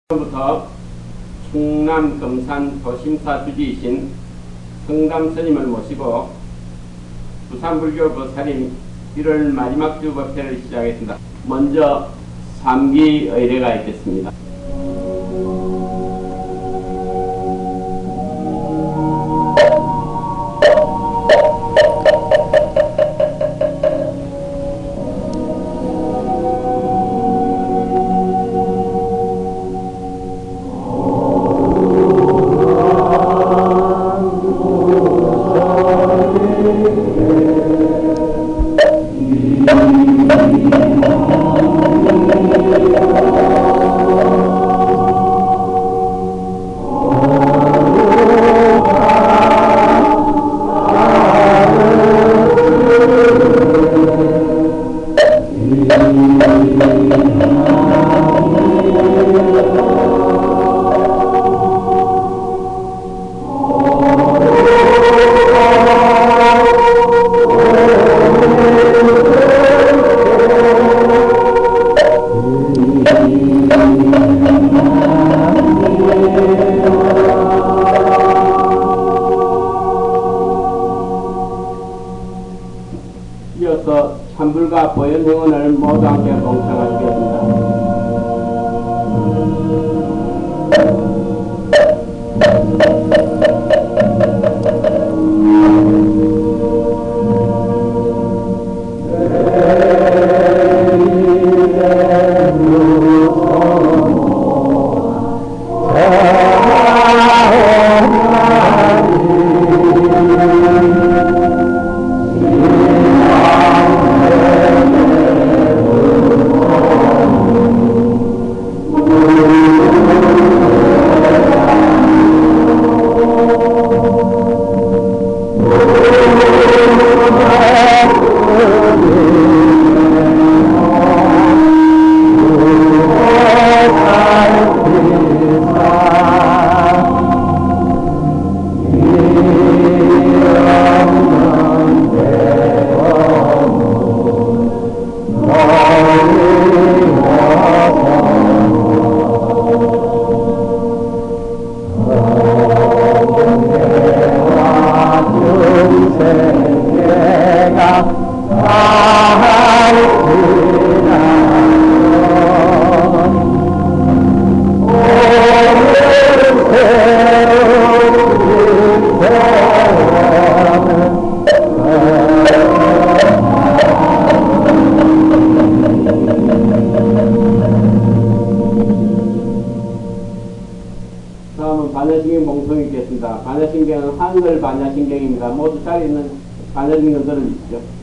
부터 충남 금산 도심사 주지이신 성담 스님을 모시고 부산불교 보살님 1월 마지막 주 법회를 시작했습니다. 먼저 삼기 의례가 있겠습니다. 이어서 참불과 보현흥원을 모두 함께 봉창하시겠습니다. 다음은 반야신경 봉송이 있겠습니다. 반야신경은 한글 반야신경입니다. 모두 자리에 있는 반야신경 들어주시죠.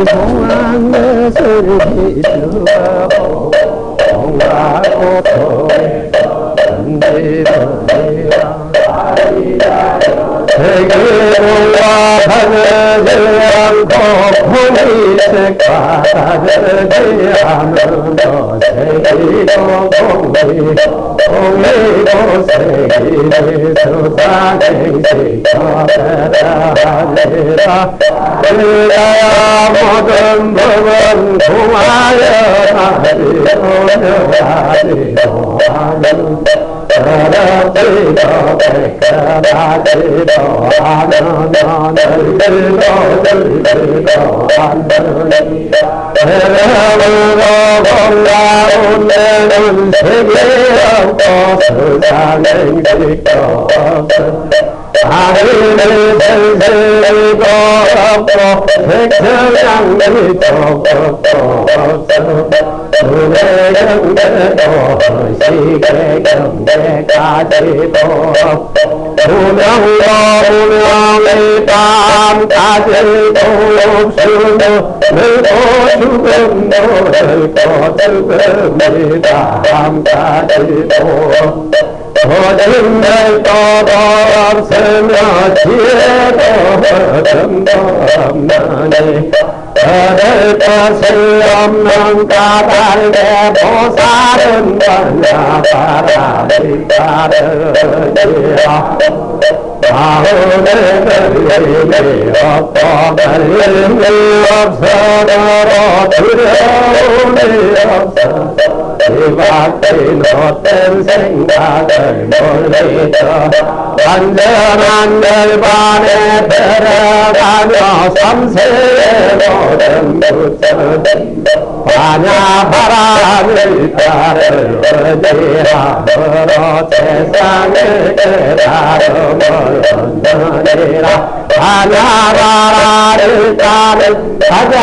공한 것을 비추고 공화고통에서 던지더니와 세계로와 바르지 않고 공이색 바르지 않으며 세기고 공이고 세기를 수사행식 처배하리라. 그래야 모든 법은 공하여 하리오려하리도 하는 그렇지도 백근하지도 않은 늘들도 않으니 세상으로 공가운 데는 세계 없고 세상행식도 없음 하늘을 생생이고 없고 백성양리도 없고 없음 눈의 경계도 시계 경계까지도 없고 무명도 무명의 밤까지도 없으며 늙고 죽음도 늙고 죽음이다 밤까지도 거짓말 떠도 없으며 지혜도 흠도 없나니 얻을 것을 없는 까닭에 보살은 걸려 바라리 따르지라 마음에 걸림이 없고 걸림이 없어도 두려움이 없어 이 밖에 못된 생각을 몰리죠 완전한 열반에 들어가며 삼세의 모든 부처 반야바람을 따르지함으로 세상을 깨달음을 얻느니라 반야바라를 따른 가장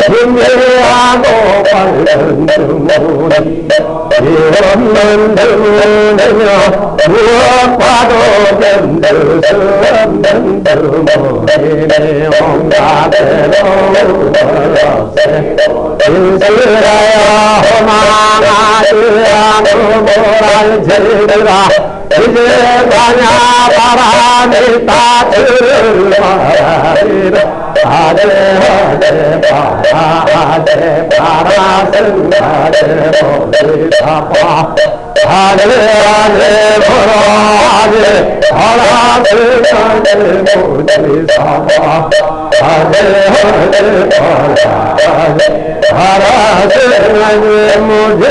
신뢰하고 밝은 주문이 없는 주문이며 무엇 봐도 견딜 수 없는 주문이네 온갖대로 걸어세 인슬하여 허망하지 않으모랄 즐거라 이제 반야바람이 따뜻을 말하리라 아재 바라 생가재 보리사파 아재 보라 아재 바라 생가재 보리사파 아재 바라 생가재 무지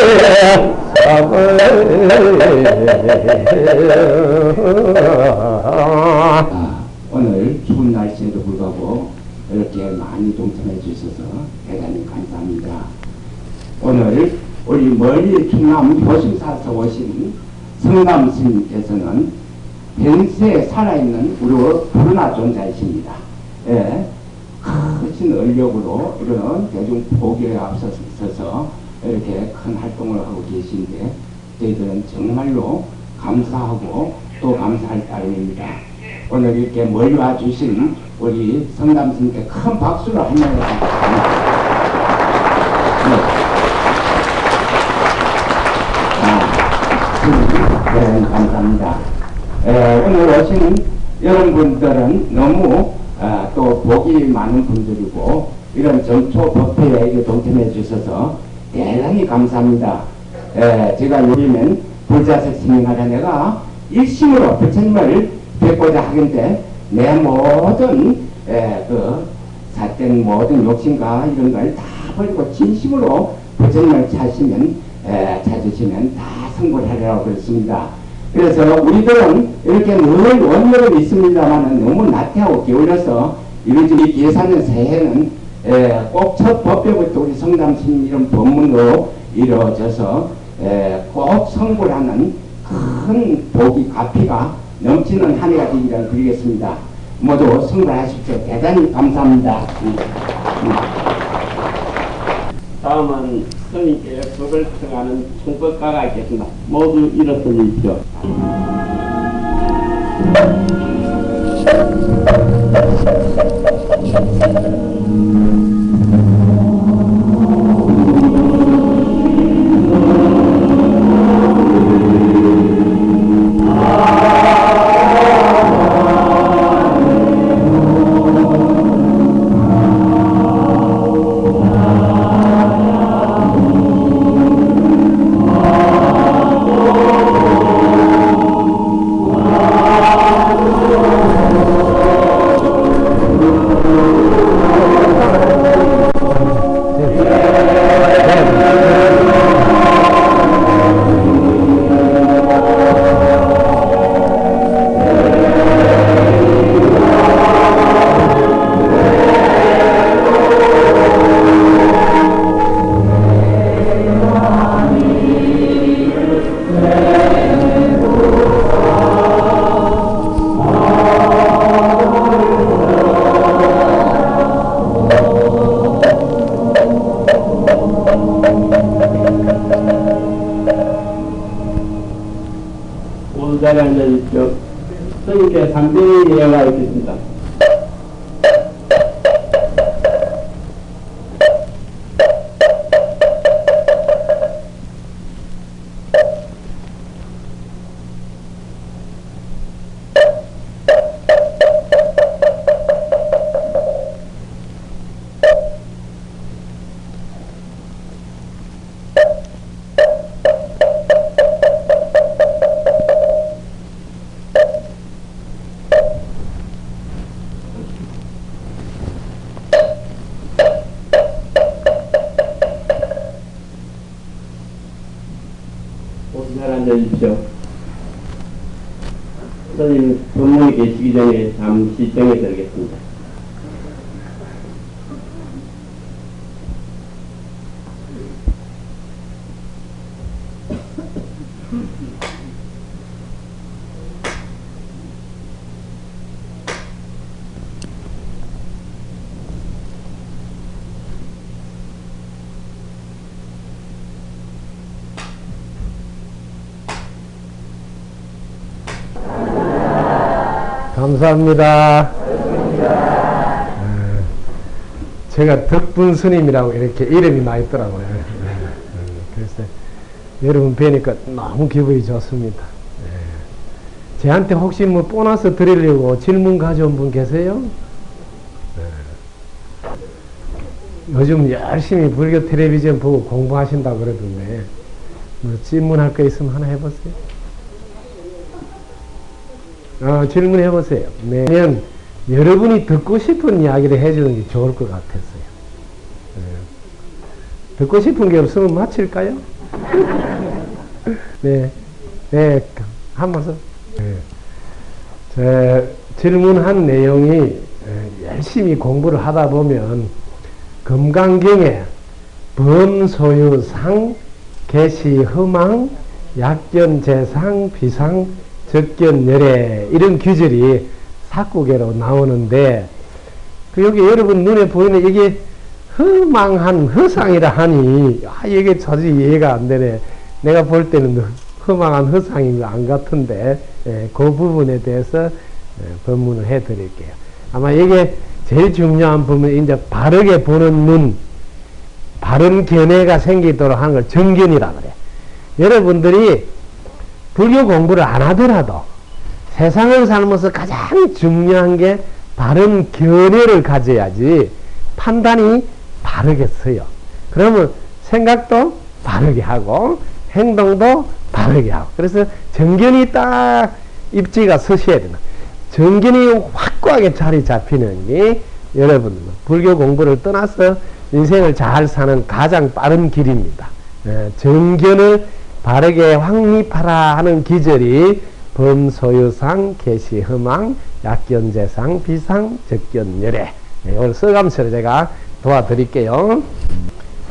오늘 추운 날씨에도 불구하고 이렇게 많이 동참해 주셔서 대단히 감사합니다. 오늘 우리 멀리 충남 효심사에서 오신 성남 스님께서는 현세에 살아있는 우리 불운하 존자이십니다. 예, 크신 얼력으로 이런 대중 포교에 앞서서 이렇게 큰 활동을 하고 계신데 저희들은 정말로 감사하고 또 감사할 따름입니다. 오늘 이렇게 멀리 와주신 우리 성남 스님께 큰 박수를 한번 해주십니다. 네, 감사합니다. 오늘 오신 여러분들은 너무 또 복이 많은 분들이고 이런 전초 법회에 동참해 주셔서 대단히 감사합니다. 제가 요즘엔 불자색 스님하라 내가 일심으로 부처님을 뵙고자 하긴데 내 모든 그 삿된 모든 욕심과 이런 걸 다 버리고 진심으로 부처님을 찾으시면 다 성불하리라고 그랬습니다. 그래서 우리들은 이렇게 늘 원력은 있습니다만 너무 나태하고 기울여서 이리저리 계산은 새해는 꼭 첫 법회부터 우리 성담스님 이런 법문으로 이루어져서 꼭 성불하는 큰 복이 가피가 넘치는 한 해가 되기를 드리겠습니다. 모두 성불하십시오. 대단히 감사합니다. 다음은 스님께 법을 청하는 총법가가 있겠습니다. 모두 일어서 주십시오. 자리에 앉아주십시오. 스님께 상대의 예가 있겠습니다. 앉아주십시오. 선생님 본문이 계시기 전에 잠시 정해드리겠습니다. 감사합니다. 제가 덕분 스님이라고 이렇게 이름이 나 있더라고요. 그래서 여러분 뵈니까 너무 기분이 좋습니다. 저한테 혹시 뭐 보너스 드리려고 질문 가져온 분 계세요? 요즘 열심히 불교 텔레비전 보고 공부하신다고 그러던데 뭐 질문할 거 있으면 하나 해보세요. 질문해보세요. 네. 그러면 여러분이 듣고 싶은 이야기를 해주는 게 좋을 것 같았어요. 듣고 싶은 게 없으면 마칠까요? 네. 네. 한 말씀. 네. 질문한 내용이 열심히 공부를 하다 보면 금강경에 범소유상, 개시흠망, 약견재상, 비상, 적견열애 이런 규절이 사구계로 나오는데 여기 여러분 눈에 보이는 이게 허망한 허상이라 하니 이게 도저히 이해가 안 되네. 내가 볼 때는 허망한 허상인 거 안 같은데 그 부분에 대해서 법문을 해 드릴게요. 아마 이게 제일 중요한 부분은 이제 바르게 보는 눈, 바른 견해가 생기도록 하는 걸 정견이라 그래. 여러분들이 불교 공부를 안 하더라도 세상을 살면서 가장 중요한 게 바른 견해를 가져야지 판단이 바르게 서요. 그러면 생각도 바르게 하고 행동도 바르게 하고 그래서 정견이 딱 입지가 서셔야 되나. 정견이 확고하게 자리 잡히는 게 여러분 불교 공부를 떠나서 인생을 잘 사는 가장 빠른 길입니다. 정견을 바르게 확립하라 하는 기절이 범소유상, 개시흠망, 약견재상, 비상, 적견열애. 오늘 써감서를 제가 도와드릴게요.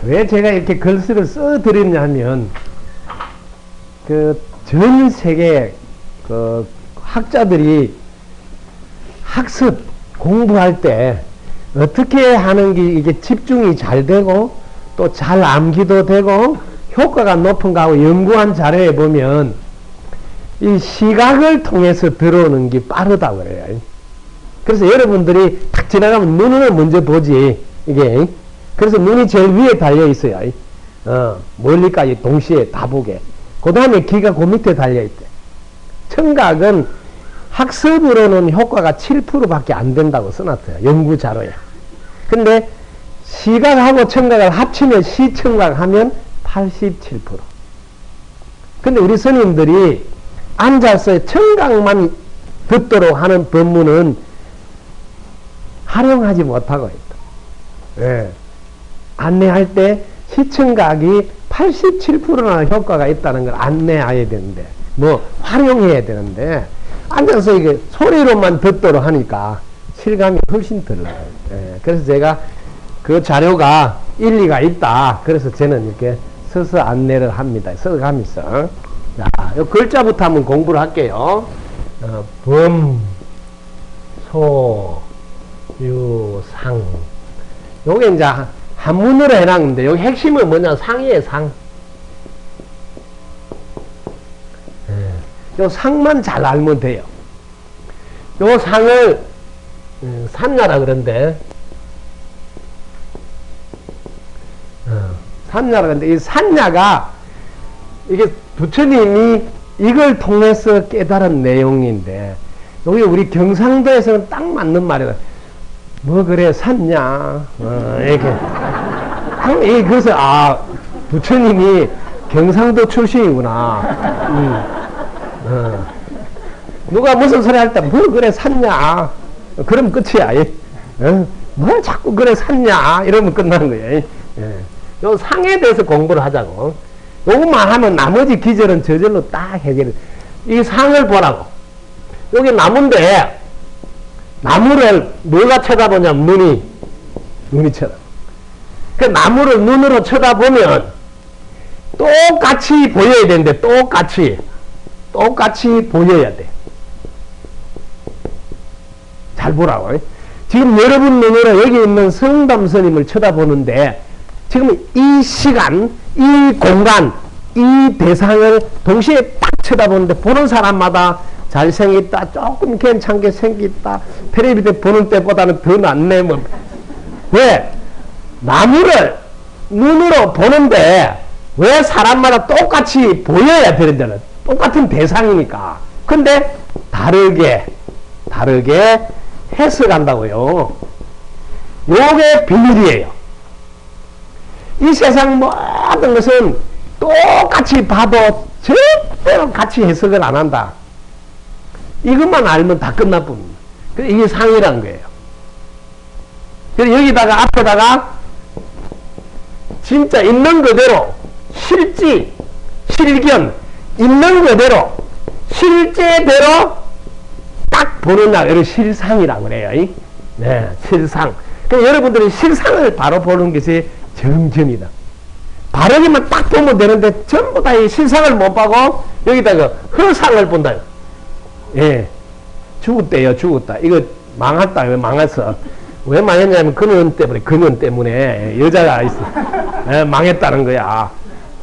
왜 제가 이렇게 글쓰를 써드렸냐면 전 세계 학자들이 학습 공부할 때 어떻게 하는 게 이게 집중이 잘 되고 또 잘 암기도 되고 효과가 높은가 하고 연구한 자료에 보면 이 시각을 통해서 들어오는 게 빠르다고 그래요. 그래서 여러분들이 탁 지나가면 눈으로 먼저 보지 이게. 그래서 눈이 제일 위에 달려 있어요. 멀리까지 동시에 다 보게. 그 다음에 귀가 그 밑에 달려 있대. 청각은 학습으로는 효과가 7%밖에 안 된다고 써놨어요. 연구 자료에. 근데 시각하고 청각을 합치면 시청각 하면 87%. 근데 우리 스님들이 앉아서 청각만 듣도록 하는 법문은 활용하지 못하고 있다. 예. 안내할 때 시청각이 87%나 효과가 있다는 걸 안내해야 되는데, 뭐, 활용해야 되는데, 앉아서 이게 소리로만 듣도록 하니까 실감이 훨씬 덜 나요. 예. 그래서 제가 그 자료가 일리가 있다. 그래서 저는 이렇게 서서 안내를 합니다. 써가면서. 자, 요 글자부터 한번 공부를 할게요. 범, 소, 유, 상. 요게 이제 한문으로 해놨는데, 여기 핵심은 뭐냐, 상이에요, 상. 요 상만 잘 알면 돼요. 요 상을, 산야라 그런데, 산야라 그런데, 이 산야가, 이게 부처님이 이걸 통해서 깨달은 내용인데, 여기 우리 경상도에서는 딱 맞는 말이다. 뭐 그래 샀냐 이렇게 그래서 부처님이 경상도 출신이구나. 누가 무슨 소리 할 때 뭐 그래 샀냐 그럼 끝이야. 뭘 자꾸 그래 샀냐 이러면 끝나는 거예요. 요 상에 대해서 공부를 하자고. 요것만 하면 나머지 기절은 저절로 딱 해결해. 이 상을 보라고. 여기 나무인데, 나무를 뭐가 쳐다보냐면 눈이 쳐다. 그 나무를 눈으로 쳐다보면 똑같이 보여야 되는데, 똑같이 보여야 돼. 잘 보라고. 지금 여러분 눈으로 여기 있는 성담 스님을 쳐다보는데, 지금 이 시간, 이 공간, 이 대상을 동시에 딱 쳐다보는데, 보는 사람마다 잘생겼다, 조금 괜찮게 생겼다, 텔레비전 보는 때보다는 더 낫네, 뭐. 왜? 나무를 눈으로 보는데, 왜 사람마다 똑같이 보여야 되는데는? 똑같은 대상이니까. 근데 다르게 해석한다고요. 요게 비밀이에요. 이 세상 모든 것은 똑같이 봐도 절대로 같이 해석을 안 한다. 이것만 알면 다 끝나뿐. 이게 상이라는 거예요. 그래서 여기다가 앞에다가 진짜 있는 그대로 실지, 실견, 있는 그대로 실제대로 딱 보느냐, 이걸 실상이라고 그래요. 네, 실상. 그러니까 여러분들이 실상을 바로 보는 것이 정점이다. 바르게만 딱 보면 되는데 전부 다 이 실상을 못 보고 여기다가 허상을 본다. 예, 죽었대요, 죽었다. 이거 망했다, 왜 망했어? 왜 망했냐면 그년 때문에 여자가 있어. 예, 망했다는 거야.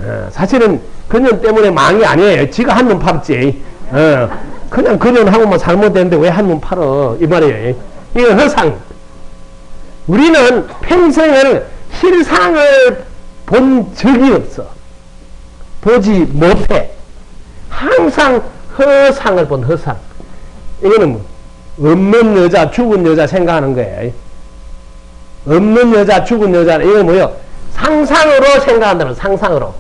예, 사실은 그년 때문에 망이 아니에요. 지가 한눈 팔았지. 예, 그냥 그년하고만 잘못됐는데 왜 한눈 팔어? 이 말이에요. 이거 허상. 우리는 평생을 실상을 본 적이 없어. 보지 못해. 항상 허상을 본 허상. 이거는 뭐 없는 여자, 죽은 여자 생각하는 거예요. 없는 여자, 죽은 여자. 이건 뭐요? 상상으로 생각한다는, 상상으로.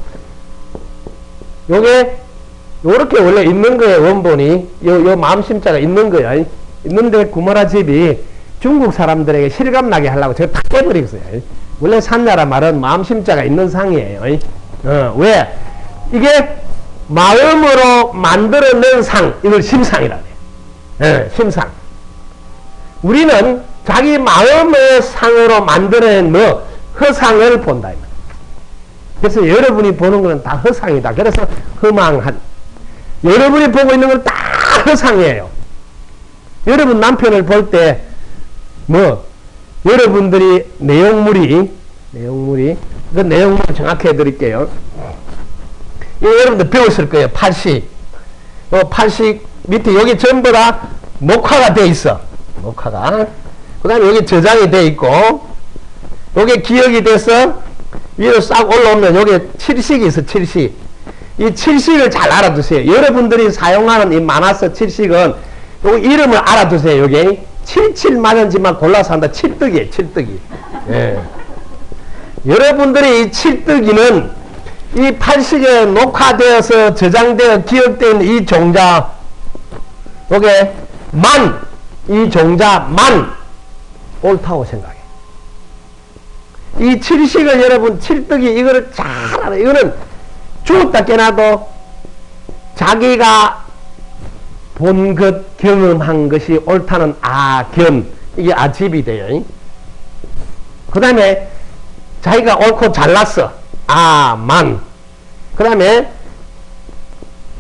요게 요렇게 원래 있는 거예요. 원본이 요 마음심자가 있는 거예요. 있는데 구마라 집이 중국 사람들에게 실감나게 하려고 제가 탁 깨버리겠어요. 원래 산나라 말은 마음심자가 있는 상이에요. 왜? 이게 마음으로 만들어낸 상, 이걸 심상이라 해요. 심상. 우리는 자기 마음의 상으로 만들어낸 허상을 본다. 그래서 여러분이 보는 것은 다 허상이다. 그래서 허망한. 여러분이 보고 있는 건 다 허상이에요. 여러분 남편을 볼 때 여러분들이 내용물이 그 내용물 정확히 해드릴게요. 이거 여러분들 배웠을 거예요. 팔식. 팔식 밑에 여기 전부 다 녹화가 돼 있어. 녹화가. 그 다음에 여기 저장이 돼 있고, 여기 기억이 돼서 위로 싹 올라오면 여기 칠식이 있어. 칠식. 이 칠식을 잘 알아두세요. 여러분들이 사용하는 이 만화서 칠식은 요 이름을 알아두세요. 여기 77만원지만 골라서 한다. 칠뜨기예요. 칠뜨기. 예. 여러분들이 이 칠뜨기는 이 팔식에 녹화되어서 저장되어 기억된 이 종자, 요게 이 종자 옳다고 생각해. 이 칠식을 여러분 칠뜨기 이거를 잘 알아요. 이거는 죽었다 깨나도 자기가 본 것, 경험한 것이 옳다는 이게 아집이 돼요. 그 다음에 자기가 옳고 잘났어. 그 다음에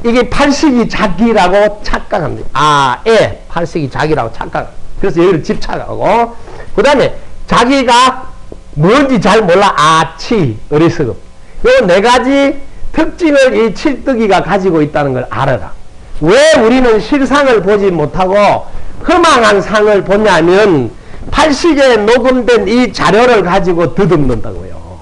이게 팔식이 자기라고 착각합니다. 팔식이 자기라고 착각. 그래서 여기를 집착하고, 그 다음에 자기가 뭔지 잘 몰라. 어리석음. 요 네 가지 특징을 이 칠뜨기가 가지고 있다는 걸 알아라. 왜 우리는 실상을 보지 못하고 허망한 상을 보냐면 팔식에 녹음된 이 자료를 가지고 더듬는다고요.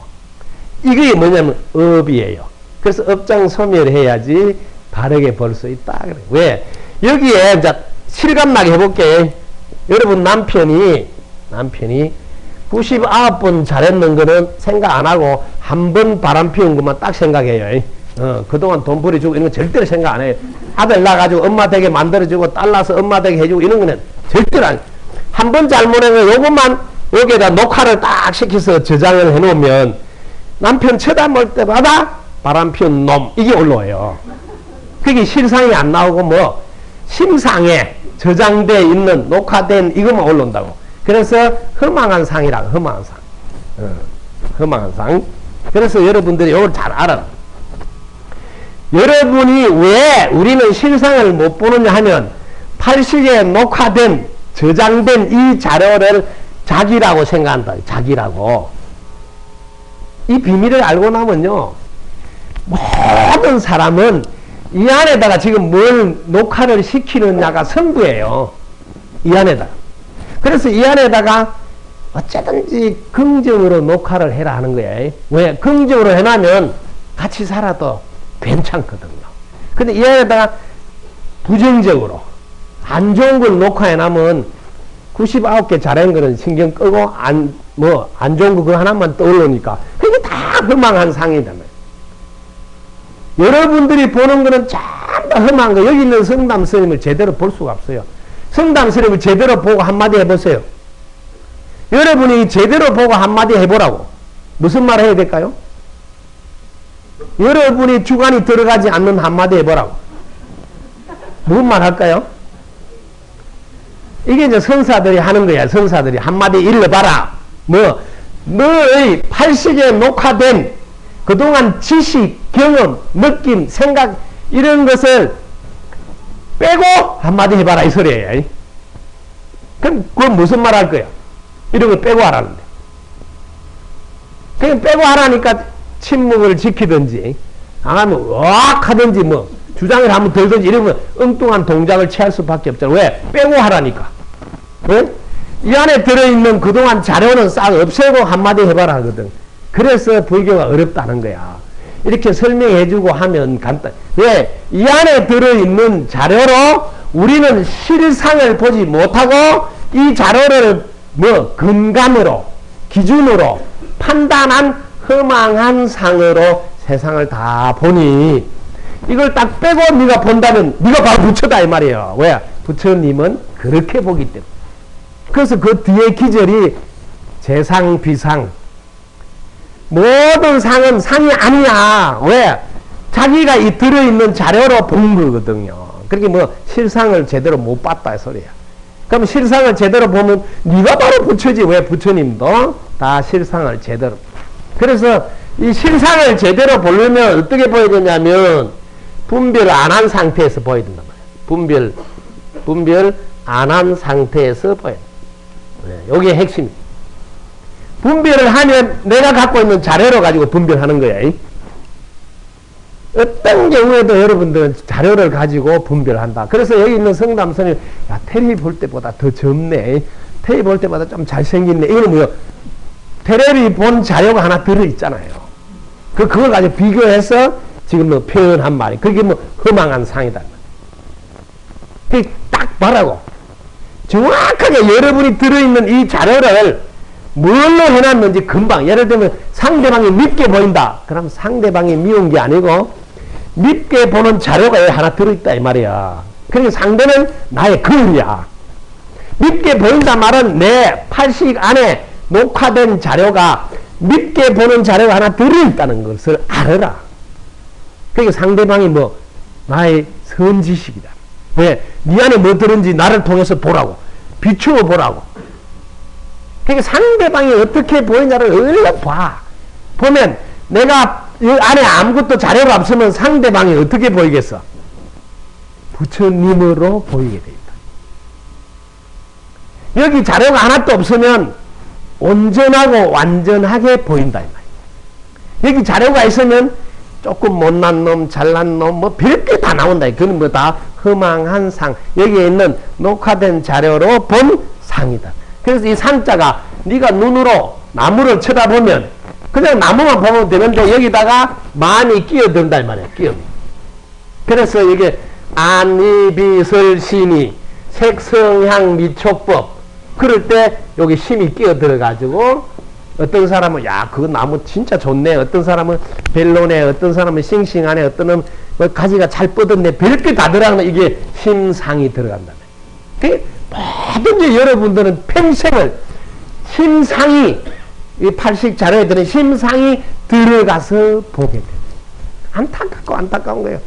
이게 뭐냐면 업이에요. 그래서 업장소멸해야지 바르게 볼 수 있다. 왜? 여기에 이제 실감나게 해볼게. 여러분 남편이 99번 잘했는 거는 생각 안 하고 한 번 바람 피운 것만 딱 생각해요. 그동안 돈 벌어주고 이런 거 절대로 생각 안 해요. 아들 낳아가지고 엄마 되게 만들어주고 딸 낳아서 엄마 되게 해주고 이런 거는 절대로 안 해요. 한 번 잘못하면 요것만 여기에다 녹화를 딱 시켜서 저장을 해놓으면 남편 쳐다볼 때마다 바람 피운 놈 이게 올라와요. 그게 실상이 안 나오고 뭐 심상에 저장돼 있는 녹화된 이것만 올라온다고. 그래서 허망한 상이라고. 허망한 상. 허망한 상. 그래서 여러분들이 이걸 잘 알아라. 여러분이 왜 우리는 실상을 못 보느냐 하면 팔식에 녹화된 저장된 이 자료를 자기라고 생각한다. 자기라고. 이 비밀을 알고 나면요, 모든 사람은 이 안에다가 지금 뭘 녹화를 시키느냐가 선부예요. 이 안에다가. 그래서 이 안에다가 어쩌든지 긍정으로 녹화를 해라 하는 거예요. 왜? 긍정으로 해놔면 같이 살아도 괜찮거든요. 근데 이 안에다가 부정적으로 안 좋은 걸 녹화해놓으면 99개 잘한 거는 신경 끄고 안 좋은 거 그거 하나만 떠오르니까 그게 다 허망한 상이다. 여러분들이 보는 거는 전부 험한 거. 여기 있는 성담 스님을 제대로 볼 수가 없어요. 성담 스님을 제대로 보고 한마디 해보세요. 여러분이 제대로 보고 한마디 해보라고. 무슨 말 해야 될까요? 여러분이 주관이 들어가지 않는 한마디 해보라고. 무슨 말 할까요? 이게 이제 선사들이 하는 거야. 선사들이 한마디 일러봐라. 너의 팔식에 녹화된 그동안 지식, 경험, 느낌, 생각 이런 것을 빼고 한마디 해봐라 이 소리예요. 그럼 그건 무슨 말 할 거야? 이런 거 빼고 하라는데. 그냥 빼고 하라니까 침묵을 지키든지 안 하면 으악 하든지 뭐 주장을 한번 들든지 이러면 엉뚱한 동작을 취할 수밖에 없잖아. 왜? 빼고 하라니까. 왜? 이 안에 들어있는 그동안 자료는 싹 없애고 한마디 해봐라 하거든. 그래서 불교가 어렵다는 거야. 이렇게 설명해주고 하면 간단. 왜? 이 안에 들어있는 자료로 우리는 실상을 보지 못하고 이 자료를 근감으로, 기준으로 판단한 허망한 상으로 세상을 다 보니 이걸 딱 빼고 네가 본다면 네가 바로 부처다 이 말이에요. 왜? 부처님은 그렇게 보기 때문에. 그래서 그 뒤에 기절이 재상, 비상. 모든 상은 상이 아니야. 왜? 자기가 이 들어있는 자료로 본 거거든요. 그렇게 실상을 제대로 못 봤다 이 소리야. 그럼 실상을 제대로 보면 네가 바로 부처지. 왜? 부처님도 다 실상을 제대로. 그래서 이 실상을 제대로 보려면 어떻게 보여야 되냐면 분별 안 한 상태에서 보여야 된단 말이야. 분별 안 한 상태에서 보여야 돼. 여기에 핵심이. 분별을 하면 내가 갖고 있는 자료로 가지고 분별하는 거야. 어떤 경우에도 여러분들은 자료를 가지고 분별한다. 그래서 여기 있는 성담스님, 야, 테레비 볼 때보다 더 젊네. 테레비 볼 때보다 좀 잘생겼네. 이거는 뭐요? 테레비 본 자료가 하나 들어있잖아요. 그걸 가지고 비교해서 지금 표현한 말이. 그게 허망한 상이다. 그게 딱 봐라고. 정확하게 여러분이 들어있는 이 자료를 뭘로 해놨는지 금방. 예를 들면 상대방이 밉게 보인다. 그럼 상대방이 미운 게 아니고 밉게 보는 자료가 여기 하나 들어있다 이 말이야. 그러니까 상대는 나의 거울이야. 밉게 보인다 말은 내 팔식 안에 녹화된 자료가 밉게 보는 자료가 하나 들어있다는 것을 알아라. 그러니까 상대방이 나의 선지식이다. 왜? 네 안에 뭐 들은지 나를 통해서 보라고. 비추어 보라고. 그러니까 상대방이 어떻게 보이냐를 얼른 봐. 보면 내가 이 안에 아무것도 자료가 없으면 상대방이 어떻게 보이겠어? 부처님으로 보이게 돼 있다. 여기 자료가 하나도 없으면 온전하고 완전하게 보인다. 여기 자료가 있으면 조금 못난 놈, 잘난 놈, 별게 다 나온다. 그건 다 허망한 상. 여기에 있는 녹화된 자료로 본 상이다. 그래서 이 상자가 네가 눈으로 나무를 쳐다보면 그냥 나무만 보면 되는데 여기다가 마음이 끼어든다 이 말이야. 끼어든. 그래서 이게 안이비설신이 색성향 미촉법 그럴 때 여기 힘이 끼어들어 가지고 어떤 사람은 야 그거 나무 진짜 좋네. 어떤 사람은 별로네. 어떤 사람은 싱싱하네. 어떤 놈은 가지가 잘 뻗었네. 별게 다 들어가면 이게 심상이 들어간다. 뭐든지 여러분들은 평생을 심상이 이 팔식 자료에 드는 심상이 들어가서 보게 됩니다. 안타깝고 안타까운 거예요.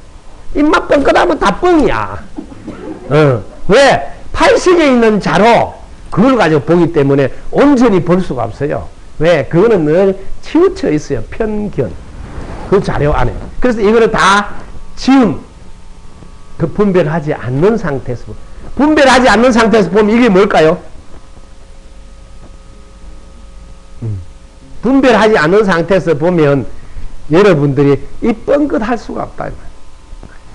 입맛 뻥끗하면 다 뻥이야. 왜? 팔식에 있는 자로 그걸 가지고 보기 때문에 온전히 볼 수가 없어요. 왜? 그거는 늘 치우쳐 있어요. 편견. 그 자료 안에. 그래서 이거를 다 지운, 그 분별하지 않는 상태에서, 분별하지 않는 상태에서 보면 이게 뭘까요? 분별하지 않는 상태에서 보면 여러분들이 이 뻥끗 할 수가 없다.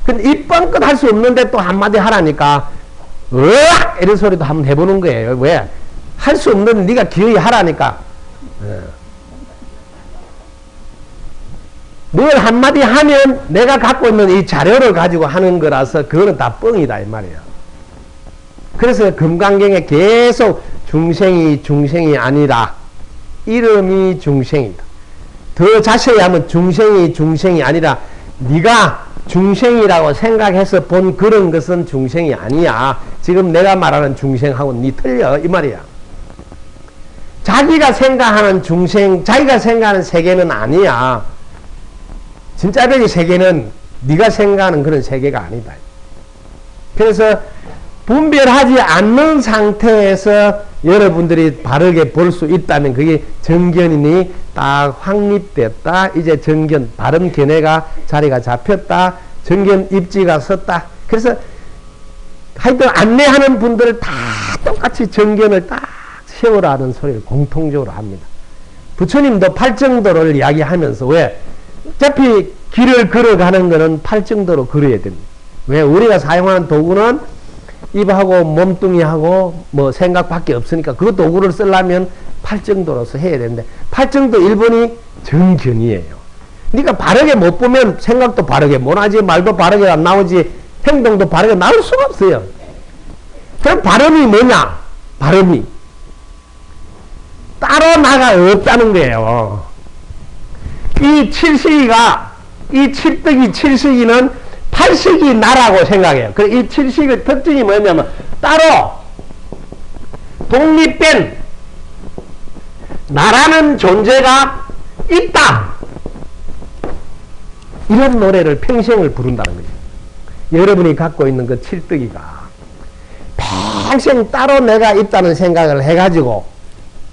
근데 이 뻥끗 할 수 없는데 또 한마디 하라니까, 으악! 이런 소리도 한번 해보는 거예요. 왜? 할 수 없는데 네가 기어이 하라니까. 뭘 한마디 하면 내가 갖고 있는 이 자료를 가지고 하는 거라서 그거는 다 뻥이다 이 말이에요. 그래서 금강경에 계속 중생이 아니라 이름이 중생이다. 더 자세히 하면 중생이 아니라 네가 중생이라고 생각해서 본 그런 것은 중생이 아니야. 지금 내가 말하는 중생하고는 네 틀려 이 말이야. 자기가 생각하는 중생, 자기가 생각하는 세계는 아니야. 진짜적인 세계는 네가 생각하는 그런 세계가 아니다. 그래서 분별하지 않는 상태에서 여러분들이 바르게 볼 수 있다면 그게 정견이니 딱 확립됐다. 이제 정견, 바른 견해가 자리가 잡혔다. 정견 입지가 섰다. 그래서 하여튼 안내하는 분들 다 똑같이 정견을 딱 세우라는 소리를 공통적으로 합니다. 부처님도 팔정도를 이야기하면서 왜? 어차피 길을 걸어가는 거는 팔정도로 걸어야 됩니다. 왜? 우리가 사용하는 도구는 입하고 몸뚱이하고 뭐 생각밖에 없으니까 그 도구를 쓰려면 팔정도로서 해야 되는데 팔정도 1번이 정견이에요. 그러니까 바르게 못 보면 생각도 바르게 못 하지, 말도 바르게 안 나오지, 행동도 바르게 나올 수가 없어요. 그럼 발음이 뭐냐? 발음이 따로 나가 없다는 거예요. 이 칠식이가, 이 칠떡이 칠식이는 팔식이 나라고 생각해요. 그래서 이 칠식의 특징이 뭐냐면 따로 독립된 나라는 존재가 있다. 이런 노래를 평생을 부른다는 거죠. 여러분이 갖고 있는 그 칠떡이가 평생 따로 내가 있다는 생각을 해가지고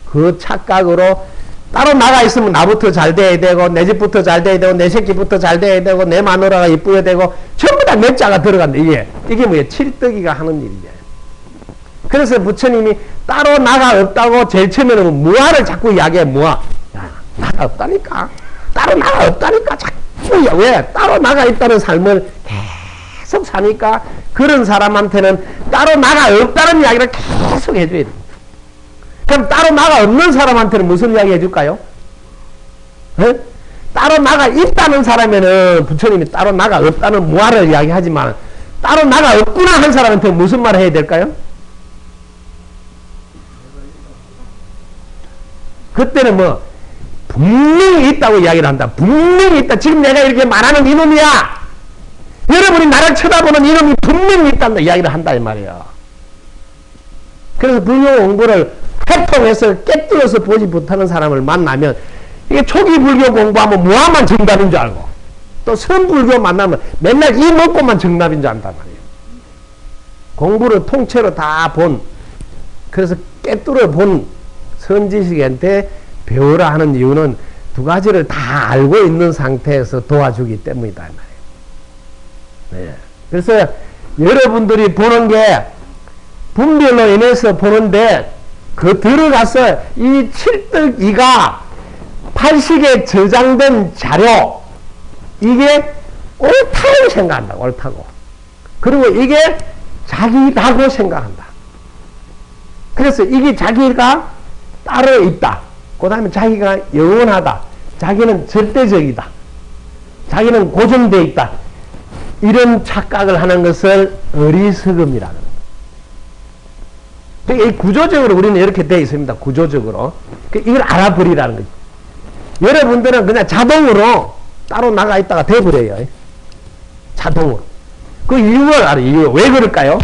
그 착각으로 따로 나가 있으면 나부터 잘 돼야 되고 내 집부터 잘 돼야 되고 내 새끼부터 잘 돼야 되고 내 마누라가 이쁘게 되고 전부 다 내 자가 들어간다. 이게 뭐예요? 칠떡이가 하는 일이에요. 그래서 부처님이 따로 나가 없다고 제일 처음에는 무아를 자꾸 이야기해. 무아. 야, 나가 없다니까. 따로 나가 없다니까. 자꾸 왜? 따로 나가 있다는 삶을 계속 사니까 그런 사람한테는 따로 나가 없다는 이야기를 계속 해줘야 됩니다. 그럼 따로 나가 없는 사람한테는 무슨 이야기 해줄까요? 따로 나가 있다는 사람에는 부처님이 따로 나가 없다는 무아를 이야기하지만 따로 나가 없구나 한 사람한테 무슨 말을 해야 될까요? 그때는 뭐 분명히 있다고 이야기를 한다. 분명히 있다. 지금 내가 이렇게 말하는 이놈이야. 여러분이 나를 쳐다보는 이놈이 분명히 있단다 이야기를 한다 이 말이야. 그래서 불교 공부를 해통해서 깨뜨려서 보지 못하는 사람을 만나면 이게 초기 불교 공부하면 무아만 정답인 줄 알고 또 선불교 만나면 맨날 이 먹고만 정답인 줄 안단 말이에요. 공부를 통째로 다 본, 그래서 깨뜨려 본 선지식한테 배우라 하는 이유는 두 가지를 다 알고 있는 상태에서 도와주기 때문이다 이 말이에요. 네. 그래서 여러분들이 보는 게 분별로 인해서 보는데 그 들어가서 이 칠떡이가 팔식에 저장된 자료 이게 옳다고 생각한다. 옳다고. 그리고 이게 자기라고 생각한다. 그래서 이게 자기가 따로 있다. 그 다음에 자기가 영원하다. 자기는 절대적이다. 자기는 고정되어 있다. 이런 착각을 하는 것을 어리석음이라는 거예요. 이 구조적으로 우리는 이렇게 되어 있습니다. 구조적으로. 이걸 알아버리라는 거죠. 여러분들은 그냥 자동으로 따로 나가 있다가 돼버려요. 자동으로. 그 이유를 알아요. 이유. 왜 그럴까요?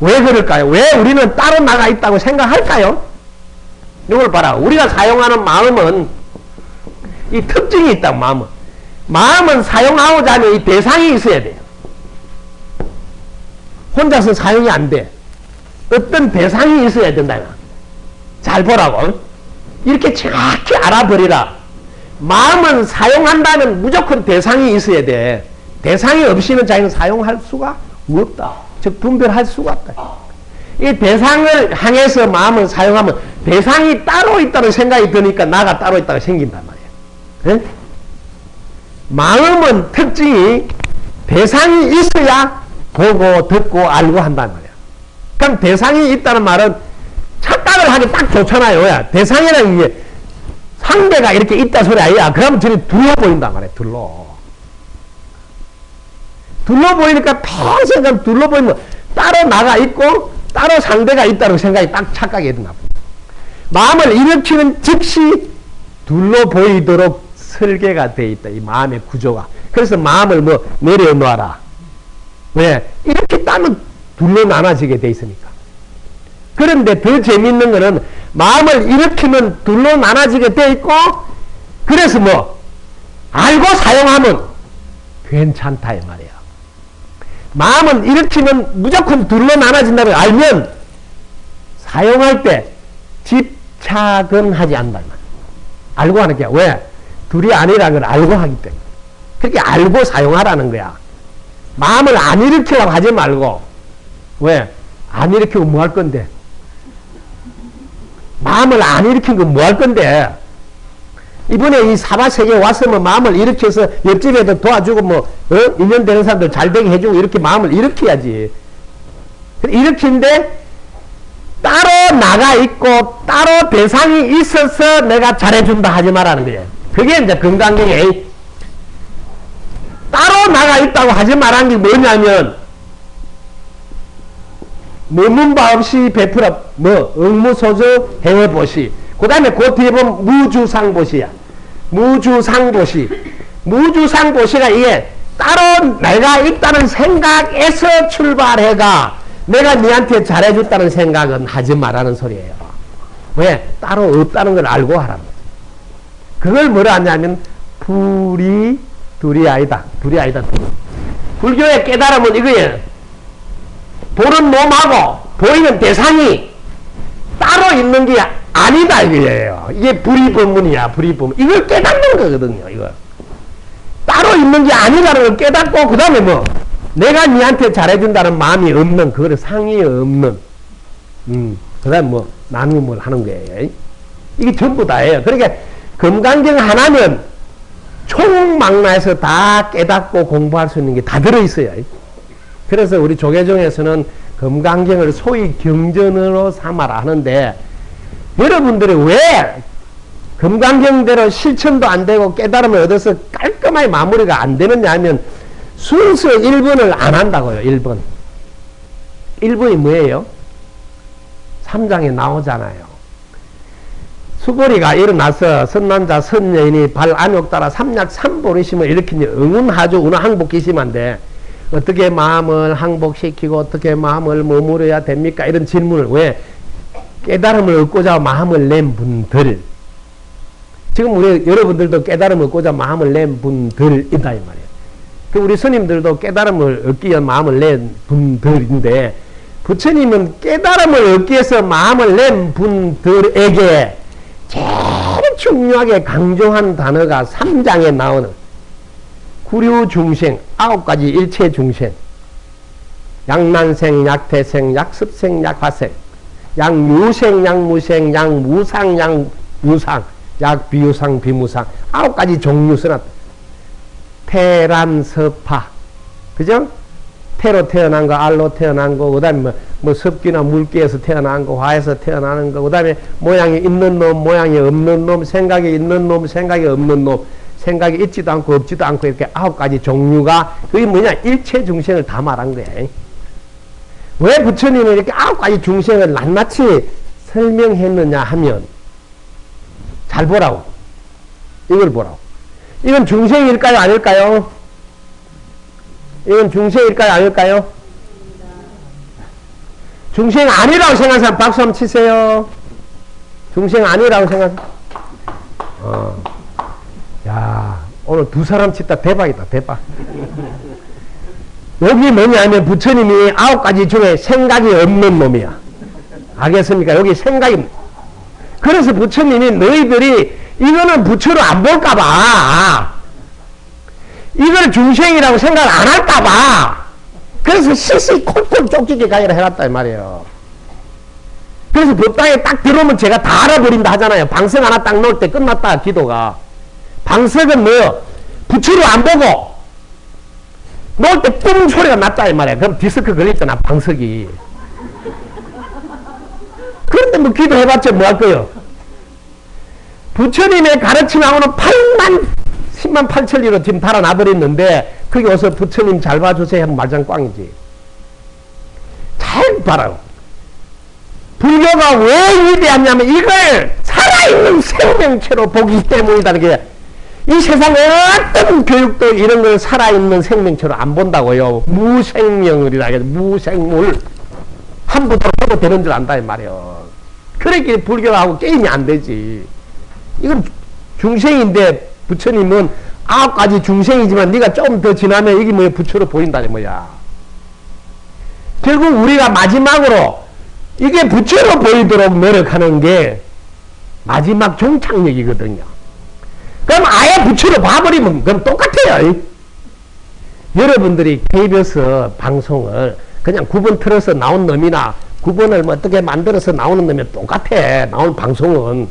왜 그럴까요? 왜 우리는 따로 나가 있다고 생각할까요? 이걸 봐라. 우리가 사용하는 마음은 이 특징이 있다. 마음은. 마음은 사용하고자 하면 이 대상이 있어야 돼요. 혼자서 사용이 안 돼. 어떤 대상이 있어야 된다. 잘 보라고. 이렇게 정확히 알아버리라. 마음은 사용한다면 무조건 대상이 있어야 돼. 대상이 없이는 자기는 사용할 수가 없다. 즉 분별할 수가 없다. 이 대상을 향해서 마음을 사용하면 대상이 따로 있다는 생각이 드니까 나가 따로 있다고 생긴단 말이에요. 네? 마음은 특징이 대상이 있어야 보고 듣고 알고 한단 말이에요. 그럼 대상이 있다는 말은 착각을 하기 딱 좋잖아요. 야, 대상이라는 게 상대가 이렇게 있다 소리 아니야. 그러면 저리 둘러 보인단 말이에요. 둘러 보이니까 평생 둘러 보이면 따로 나가 있고 따로 상대가 있다는 생각이 딱 착각이 된다. 마음을 일으키는 즉시 둘러 보이도록 설계가 되어 있다. 이 마음의 구조가. 그래서 마음을 뭐 내려놓아라. 왜? 이렇게 따면 둘러 나눠지게 돼 있으니까. 그런데 더 재밌는 거는 마음을 일으키면 둘러 나눠지게 돼 있고, 그래서 뭐 알고 사용하면 괜찮다 이 말이야. 마음은 일으키면 무조건 둘러 나눠진다는 걸 알면 사용할 때 집착은 하지 않는다. 알고 하는 게 왜? 둘이 아니라는 걸 알고 하기 때문에. 그렇게 알고 사용하라는 거야. 마음을 안 일으키려고 하지 말고. 왜? 안 일으키고 뭐 할 건데? 마음을 안 일으킨 건 뭐 할 건데? 이번에 이 사바세계에 왔으면 마음을 일으켜서 옆집에도 도와주고 뭐 인연 되는 사람들 잘 되게 해주고 이렇게 마음을 일으켜야지. 일으키는데 따로 나가 있고 따로 대상이 있어서 내가 잘해준다 하지 말라는 거예요. 그게 이제 건강경에 따로 나가 있다고 하지 말라는 게 뭐냐면 머문 바 없이 베풀어 응무소조 행해보시. 그 다음에 그 뒤에 보면 무주상보시야. 무주상보시. 무주상보시가 이게 따로 내가 있다는 생각에서 출발해가 내가 니한테 잘해줬다는 생각은 하지 말라는 소리예요. 왜? 따로 없다는 걸 알고 하라는 거죠. 그걸 뭐라 하냐면 둘이 아니다. 둘이 아니다. 불교의 깨달음은 이거예요. 보는 놈하고 보이는 대상이 따로 있는 게 아니다 이거예요. 이게 불이법문이야. 불이법문. 이걸 깨닫는 거거든요. 이거 따로 있는 게 아니라는 걸 깨닫고 그 다음에 뭐 내가 니한테 잘해준다는 마음이 없는 그거를 상이 없는 그 다음에 뭐 나눔을 하는 거예요. 이게 전부 다예요. 그러니까 금강경 하나면 총망라해서 다 깨닫고 공부할 수 있는 게 다 들어있어요. 그래서 우리 조계종에서는 금강경을 소위 경전으로 삼아라 하는데 여러분들이 왜 금강경대로 실천도 안 되고 깨달음을 얻어서 깔끔하게 마무리가 안 되느냐 하면 순서 1번을 안 한다고요. 1번. 1번이 뭐예요? 3장에 나오잖아요. 수고리가 일어나서 선남자 선여인이 발 안욕 따라 삼약 삼보리심을 일으키니 응운하죠. 운항복기심한데 어떻게 마음을 항복시키고 어떻게 마음을 머무려야 됩니까? 이런 질문을 왜? 깨달음을 얻고자 마음을 낸 분들. 지금 우리 여러분들도 깨달음을 얻고자 마음을 낸 분들이다 이 말이에요. 그 우리 스님들도 깨달음을 얻기 위한 마음을 낸 분들인데 부처님은 깨달음을 얻기 위해서 마음을 낸 분들에게 제일 중요하게 강조한 단어가 3장에 나오는 구류중생 9가지 일체중생 약난생, 약태생, 약습생, 약화생 약유생, 약무생, 약무상, 약유상 약비유상, 비무상 9가지 종류 써놨다. 태란섭화 그죠? 태로 태어난 거, 알로 태어난 거, 그 다음에 뭐 섭기나 물기에서 태어난 거, 화에서 태어나는 거, 그 다음에 모양이 있는 놈, 모양이 없는 놈, 생각이 있는 놈, 생각이 없는 놈, 생각이 있지도 않고 없지도 않고 이렇게 9가지 종류가 그게 뭐냐? 일체 중생을 다 말한 거예요. 왜 부처님은 이렇게 9가지 중생을 낱낱이 설명했느냐 하면 잘 보라고. 이걸 보라고. 이건 중생일까요? 아닐까요? 이건 중생일까요? 아닐까요? 중생 아니라고 생각하는 사람 박수 한번 치세요. 중생 아니라고 생각. 야, 오늘 두 사람 치다 대박이다, 대박. 여기 뭐냐면 부처님이 9가지 중에 생각이 없는 놈이야. 알겠습니까? 여기 생각이. 그래서 부처님이 너희들이 이거는 부처로 안 볼까봐, 이걸 중생이라고 생각 안 할까봐, 그래서 시시 콜콜 쪽지게 가기를 해놨다 이 말이에요. 그래서 법당에 딱 들어오면 제가 다 알아버린다 하잖아요. 방석 하나 딱 놓을 때 끝났다 기도가. 방석은 뭐 부처로 안 보고 놓을 때 뿜 소리가 났다 이 말이야. 그럼 디스크 걸렸잖아 방석이. 그런데 뭐 기도해봤자 뭐 할 거요? 부처님의 가르침하고는 10만 8천리로 지금 달아나버렸는데, 거기 와서 부처님 잘 봐주세요 하면 말짱 꽝이지. 잘 봐라. 불교가 왜 위대하냐면 이걸 살아있는 생명체로 보기 때문이다는 게, 이 세상에 어떤 교육도 이런 걸 살아있는 생명체로 안 본다고요. 무생명을이라 해서 무생물. 함부로 해도 되는 줄 안다 이 말이에요. 그렇게 불교하고 게임이 안 되지. 이건 중생인데 부처님은 9가지 중생이지만 네가 좀 더 지나면 이게 뭐야 부처로 보인다니 뭐야. 결국 우리가 마지막으로 이게 부처로 보이도록 노력하는 게 마지막 종착역이거든요. 그럼 아예 부처로 봐버리면 그럼 똑같아요. 여러분들이 KBS 방송을 그냥 9번 틀어서 나온 놈이나 9번을 뭐 어떻게 만들어서 나오는 놈이 똑같아. 나온 방송은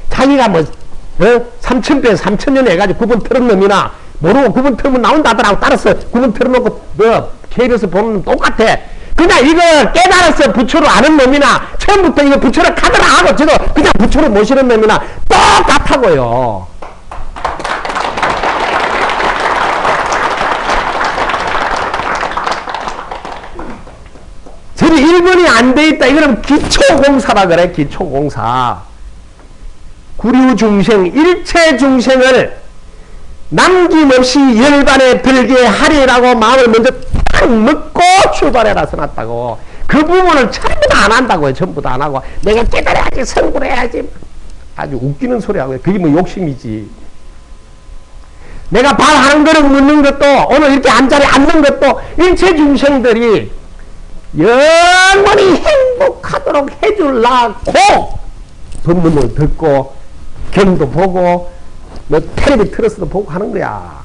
자기가 뭐 3,000배 3,000년 해가지고 9번 틀은 놈이나 모르고 9번 틀면 나온다 하더라고. 따라서 9번 틀어놓고 뭐 KBS 보는 놈 똑같아. 그냥 이거 깨달아서 부처로 아는 놈이나 처음부터 이거 부처로 가더라 하고 저도 그냥 부처로 모시는 놈이나 똑같다고요. 저는 1번이 안 돼 있다. 이거는 기초공사라 그래. 기초공사. 구류중생, 일체중생을 남김없이 열반에 들게 하리라고 마음을 먼저 탁 먹고 출발해라 써놨다고. 그 부분을 전부 다 안 한다고요. 전부 다 안 하고 내가 깨달아야지 성불 해야지. 아주 웃기는 소리 하고요. 그게 뭐 욕심이지. 내가 발 한 그릇 묻는 것도 오늘 이렇게 앉자리에 앉는 것도 일체중생들이 영원히 행복하도록 해주려고 법문을 듣고 경도 보고 뭐 텔레비 틀어서도 보고 하는 거야.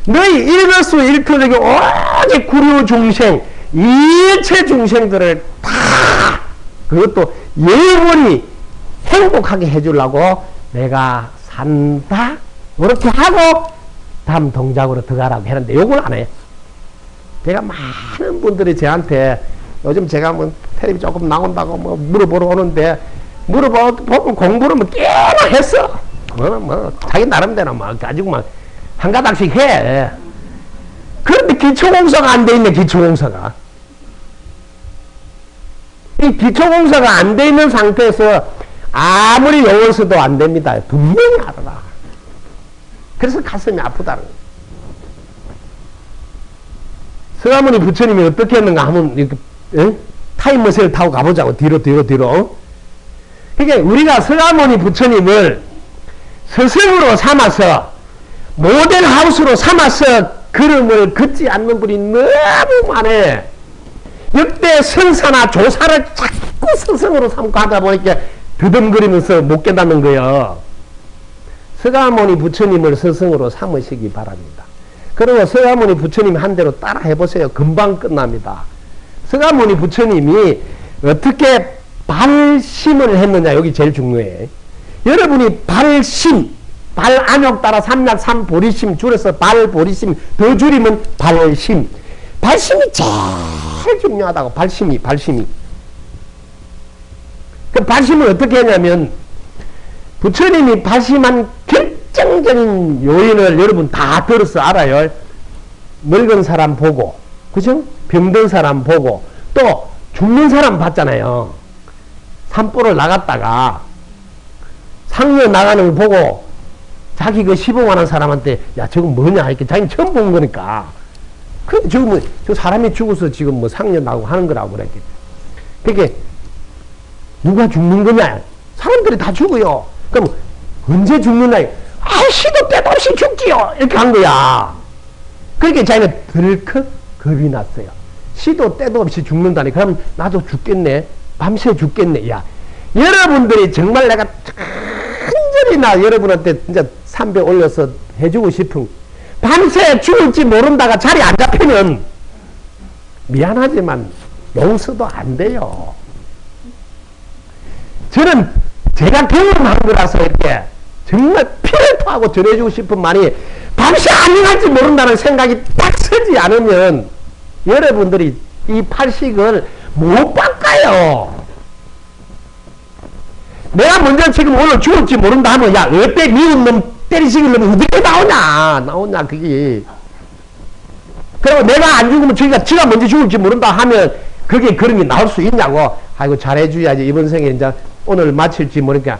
너희 일거수일투족이 오직 구류중생 일체 중생들을 다 그것도 영원히 행복하게 해주려고 내가 산다 그렇게 하고 다음 동작으로 들어가라고 했는데 요걸 안 해. 제가 많은 분들이 저한테 요즘 제가 뭐 텔레비 조금 나온다고 뭐 물어보러 오는데 물어보면 공부를 뭐 꽤나 했어. 뭐 자기 나름대로 막 가지고 막 한 가닥씩 해. 그런데 기초공사가 안 돼 있네. 기초공사가. 이 기초공사가 안 돼 있는 상태에서 아무리 외워서도 안 됩니다. 분명히 알아라. 그래서 가슴이 아프다는 거예요. 서가모니 부처님이 어떻게 했는가 하면 이렇게 타임머신을 타고 가보자고. 뒤로. 그러니까 우리가 서가모니 부처님을 스승으로 삼아서 모델하우스로 삼아서 걸음을 걷지 않는 분이 너무 많아. 역대 성사나 조사를 자꾸 스승으로 삼고 하다 보니까 드듬거리면서 못 깨닫는 거예요. 서가모니 부처님을 스승으로 삼으시기 바랍니다. 그리고 서가모니 부처님 한 대로 따라 해보세요. 금방 끝납니다. 서가모니 부처님이 어떻게 발심을 했느냐. 여기 제일 중요해. 여러분이 발심, 발안욕 따라 삼약 삼보리심 줄여서 발보리심 더 줄이면 발심. 발심이 제일 중요하다고. 발심이. 그 발심을 어떻게 하냐면 부처님이 발심한 결정적인 요인을 여러분 다 들어서 알아요. 늙은 사람 보고, 그죠? 병든 사람 보고, 또 죽는 사람 봤잖아요. 산보를 나갔다가 상여 나가는 걸 보고 자기 그 시봉하는 사람한테 야 저건 뭐냐 이렇게 자기는 처음 본 거니까. 근데 저거 뭐 저 사람이 죽어서 지금 뭐 상여 나고 하는 거라고 그랬겠지. 그게 누가 죽는 거냐? 사람들이 다 죽어요. 그럼 언제 죽느냐? 시도 때도 없이 죽지요. 이렇게 한 거야. 그러니까 자기는 덜컥 겁이 났어요. 시도 때도 없이 죽는다니. 그럼 나도 죽겠네. 밤새 죽겠네. 야, 여러분들이 정말 내가 간절히나 여러분한테 진짜 300 올려서 해주고 싶은, 밤새 죽을지 모른다가 자리 안 잡히면 미안하지만 용서도 안 돼요. 저는 제가 경험한 거라서 이렇게 정말 피를 토하고 전해주고 싶은 말이, 밤새 안녕할지 모른다는 생각이 딱 서지 않으면 여러분들이 이 팔식을 못 바꿔요. 내가 먼저 지금 오늘 죽을지 모른다 하면, 야, 어때 미운 놈 때리시길 놈이 어떻게 나오냐 그게. 그리고 내가 안 죽으면 지가 먼저 죽을지 모른다 하면 그게 그런 게 나올 수 있냐고. 아이고 잘해줘야지. 이번 생에 이제 오늘 마칠지 모르니까,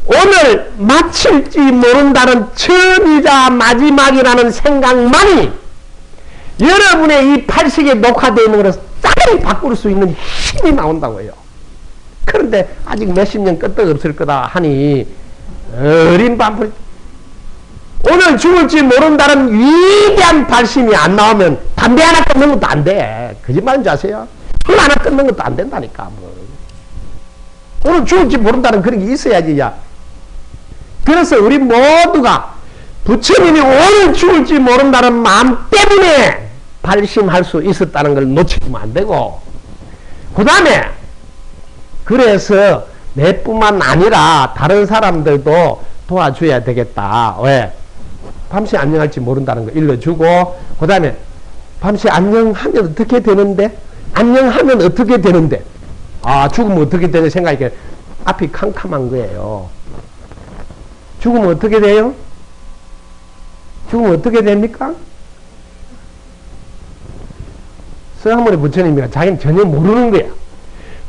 오늘 마칠지 모른다는 처음이자 마지막이라는 생각만이 여러분의 이 팔식에 녹화되어 있는 것을 싹 바꿀 수 있는 힘이 나온다고요. 그런데 아직 몇십 년 끄떡 없을 거다 하니 어린 반풀, 오늘 죽을지 모른다는 위대한 발심이 안 나오면 담배 하나 끊는 것도 안 돼. 거짓말인 줄 아세요? 술 하나 끊는 것도 안 된다니까. 뭐. 오늘 죽을지 모른다는 그런 게 있어야지. 야. 그래서 우리 모두가 부처님이 오늘 죽을지 모른다는 마음 때문에 발심할 수 있었다는 걸 놓치면 안 되고, 그 다음에 그래서 내뿐만 아니라 다른 사람들도 도와줘야 되겠다. 왜? 밤새 안녕할지 모른다는 거 일러주고, 그 다음에 밤새 안녕하면 어떻게 되는데? 안녕하면 어떻게 되는데? 아, 죽으면 어떻게 되는 생각이 앞이 캄캄한 거예요. 죽으면 어떻게 돼요? 죽으면 어떻게 됩니까? 서학문의 부처님이가 자기는 전혀 모르는 거야.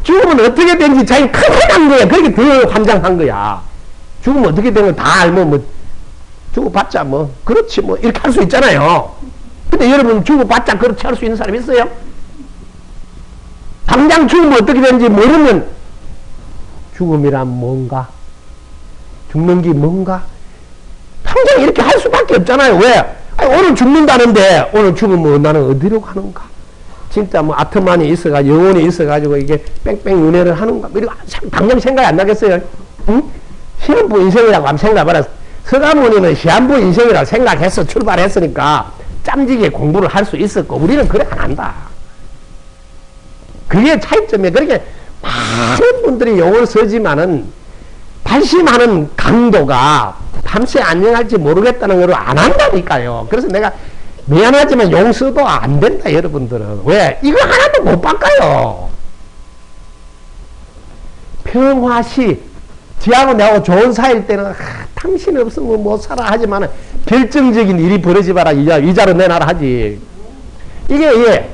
죽으면 어떻게 되는지 자기는 큰일난 거야. 그렇게 더 환장한 거야. 죽으면 어떻게 되는 거 다 알면 뭐 죽어봤자 뭐 그렇지 뭐 이렇게 할 수 있잖아요. 근데 여러분 죽어봤자 그렇게 할 수 있는 사람 있어요? 당장 죽으면 어떻게 되는지 모르면 죽음이란 뭔가? 죽는 게 뭔가? 당장 이렇게 할 수밖에 없잖아요. 왜? 아니, 오늘 죽는다는데 오늘 죽으면 나는 어디로 가는가? 진짜 뭐 아트만이 있어가 영혼이 있어가지고 이게 뺑뺑 윤회를 하는가? 이거 당장 생각이 안 나겠어요? 응? 시한부 인생이라고 한번 생각해봐라. 서가모니는 시한부 인생이라고 생각해서 출발했으니까 짬지게 공부를 할 수 있었고, 우리는 그래 안 한다. 그게 차이점이에요. 그렇게 많은 분들이 용을 쓰지만은 발심하는 강도가 밤새 안녕할지 모르겠다는 걸 안 한다니까요. 그래서 내가 미안하지만 용서도 안 된다, 여러분들은. 왜? 이거 하나도 못 바꿔요. 평화시, 지하고 내하고 좋은 사이일 때는, 당신 없으면 못 살아 하지만, 결정적인 일이 벌어지봐라, 이자로 내놔라 하지. 이게,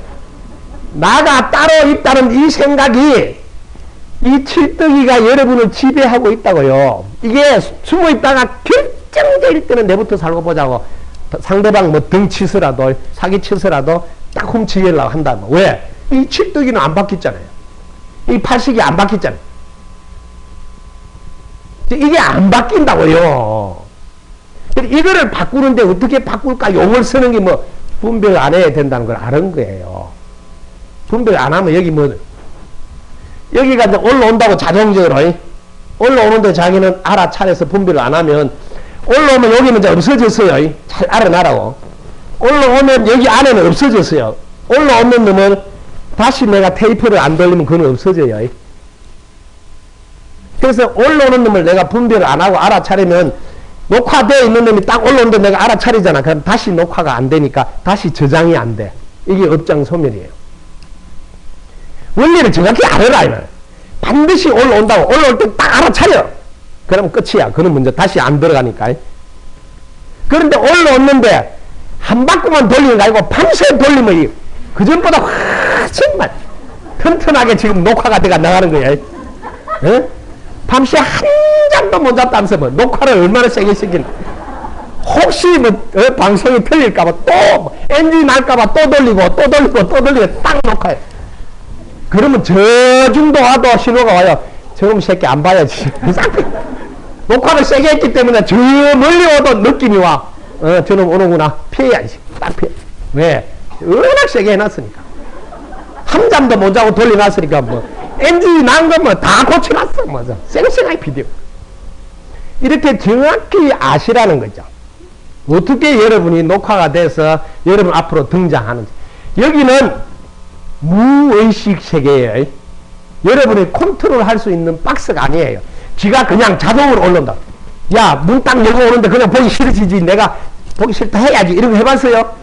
나가 따로 있다는 이 생각이, 이 칠떡이가 여러분을 지배하고 있다고요. 이게 숨어 있다가 결정적일 때는 내부터 살고 보자고. 상대방 뭐 등 치서라도 사기 치서라도 딱 훔치려고 한다. 왜? 이 칠떡이는 안 바뀌었잖아요. 이 팔식이 안 바뀌었잖아요. 이게 안 바뀐다고요. 이거를 바꾸는데 어떻게 바꿀까? 용을 쓰는 게 뭐 분별 안 해야 된다는 걸 아는 거예요. 분별 안 하면 여기 뭐 여기가 이제 올라온다고 자동적으로 올라오는데 자기는 알아차려서 분별을 안 하면 올라오면 여기는 이제 없어졌어요. 잘 알아놔라고. 올라오면 여기 안에는 없어졌어요. 올라오는 놈은 다시 내가 테이프를 안 돌리면 그건 없어져요. 그래서 올라오는 놈을 내가 분별을 안 하고 알아차리면 녹화되어 있는 놈이 딱 올라오는데 내가 알아차리잖아. 그럼 다시 녹화가 안 되니까 다시 저장이 안 돼. 이게 업장소멸이에요. 원리를 정확히 알아라. 반드시 올라온다고. 올라올 때 딱 알아차려. 그러면 끝이야. 그는 먼저 다시 안 들어가니까. 그런데 올라왔는데 한 바퀴만 돌리는 거 아니고 밤새 돌리면 그 전보다 정말 튼튼하게 지금 녹화가 돼가 나가는 거야. 어? 밤새 한 잠도 못 잤다면서 뭐 녹화를 얼마나 세게 시키는. 혹시 뭐 방송이 틀릴까봐 또 엔진 날까봐 또 돌리고 또 돌리고 또 돌리고 딱 녹화해. 그러면 저 정도 와도 신호가 와요. 저놈 새끼 안 봐야지. 녹화를 세게 했기 때문에 저 멀리 오도 느낌이 와. 저놈 오는구나. 피해야지. 딱 피해. 왜? 워낙 세게 해놨으니까. 한잠도 못 자고 돌려놨으니까 뭐 엔진이 난 거 뭐 다 고쳐놨어. 맞아. 쌩쌩하게 비디오. 이렇게 정확히 아시라는 거죠. 어떻게 여러분이 녹화가 돼서 여러분 앞으로 등장하는지. 여기는 무의식 세계예요. 여러분이 컨트롤 할 수 있는 박스가 아니에요. 지가 그냥 자동으로 올라온다. 야, 문 딱 열고 오는데 그냥 보기 싫으시지. 내가 보기 싫다 해야지. 이런 거 해봤어요?